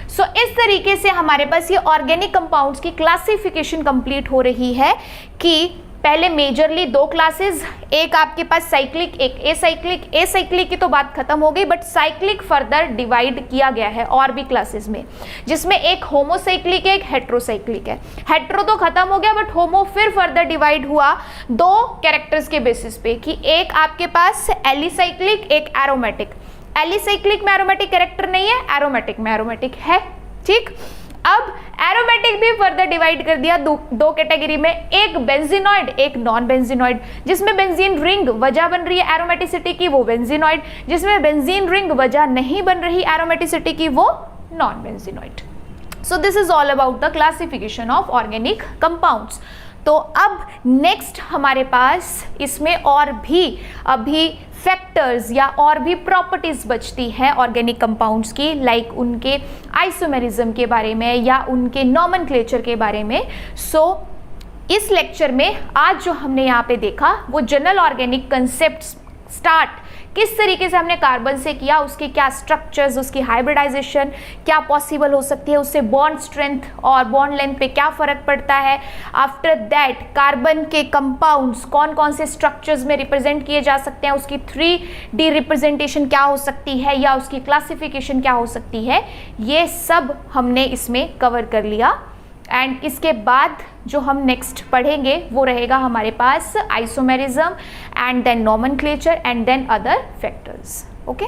सो इस तरीके से हमारे पास ये ऑर्गेनिक कंपाउंड्स की क्लासिफिकेशन कंप्लीट हो रही है कि पहले मेजरली 2 क्लासेस, एक आपके पास साइक्लिक, एक एसाइक्लिक। एसाइक्लिक की तो बात खत्म हो गई, बट साइक्लिक फर्दर डिवाइड किया गया है और भी क्लासेस में, जिसमें एक होमोसाइक्लिक है, एक हेट्रोसाइक्लिक है। हेट्रो तो खत्म हो गया बट होमो फिर फर्दर डिवाइड हुआ 2 कैरेक्टर्स के बेसिस पे, कि एक आपके पास एलिसाइक्लिक, एक एरोमेटिक। एलिसाइक्लिक में एरोमेटिक कैरेक्टर नहीं है, एरोमेटिक में एरोमेटिक है, ठीक। अब एरोमेटिक भी फर्दर डिवाइड कर दिया 2 कैटेगरी में, एक बेंजीनॉइड, एक नॉन बेंजीनॉइड। जिसमें बेंजीन रिंग वजह बन रही है एरोमेटिसिटी की, वो बेंजीनॉइड। जिसमें बेंजीन रिंग वजह नहीं बन रही एरोमेटिसिटी की, वो non benzenoid. So this is all about the classification of organic compounds. तो अब नेक्स्ट हमारे पास इसमें और भी अभी फैक्टर्स या और भी प्रॉपर्टीज बचती हैं ऑर्गेनिक कंपाउंड्स की, लाइक उनके आइसोमेरिज्म के बारे में या उनके नॉमेनक्लेचर के बारे में। सो इस लेक्चर में आज जो हमने यहाँ पे देखा वो जनरल ऑर्गेनिक कंसेप्ट्स स्टार्ट किस तरीके से हमने कार्बन से किया, उसके क्या स्ट्रक्चर्स, उसकी हाइब्रिडाइजेशन क्या पॉसिबल हो सकती है, उससे बॉन्ड स्ट्रेंथ और बॉन्ड लेंथ पे क्या फर्क पड़ता है। आफ्टर दैट कार्बन के कंपाउंड्स कौन कौन से स्ट्रक्चर्स में रिप्रेजेंट किए जा सकते हैं, उसकी 3D रिप्रेजेंटेशन क्या हो सकती है या उसकी क्लासिफिकेशन क्या हो सकती है, ये सब हमने इसमें कवर कर लिया। एंड इसके बाद जो हम नेक्स्ट पढ़ेंगे वो रहेगा हमारे पास isomerism and then nomenclature and then other factors. Okay.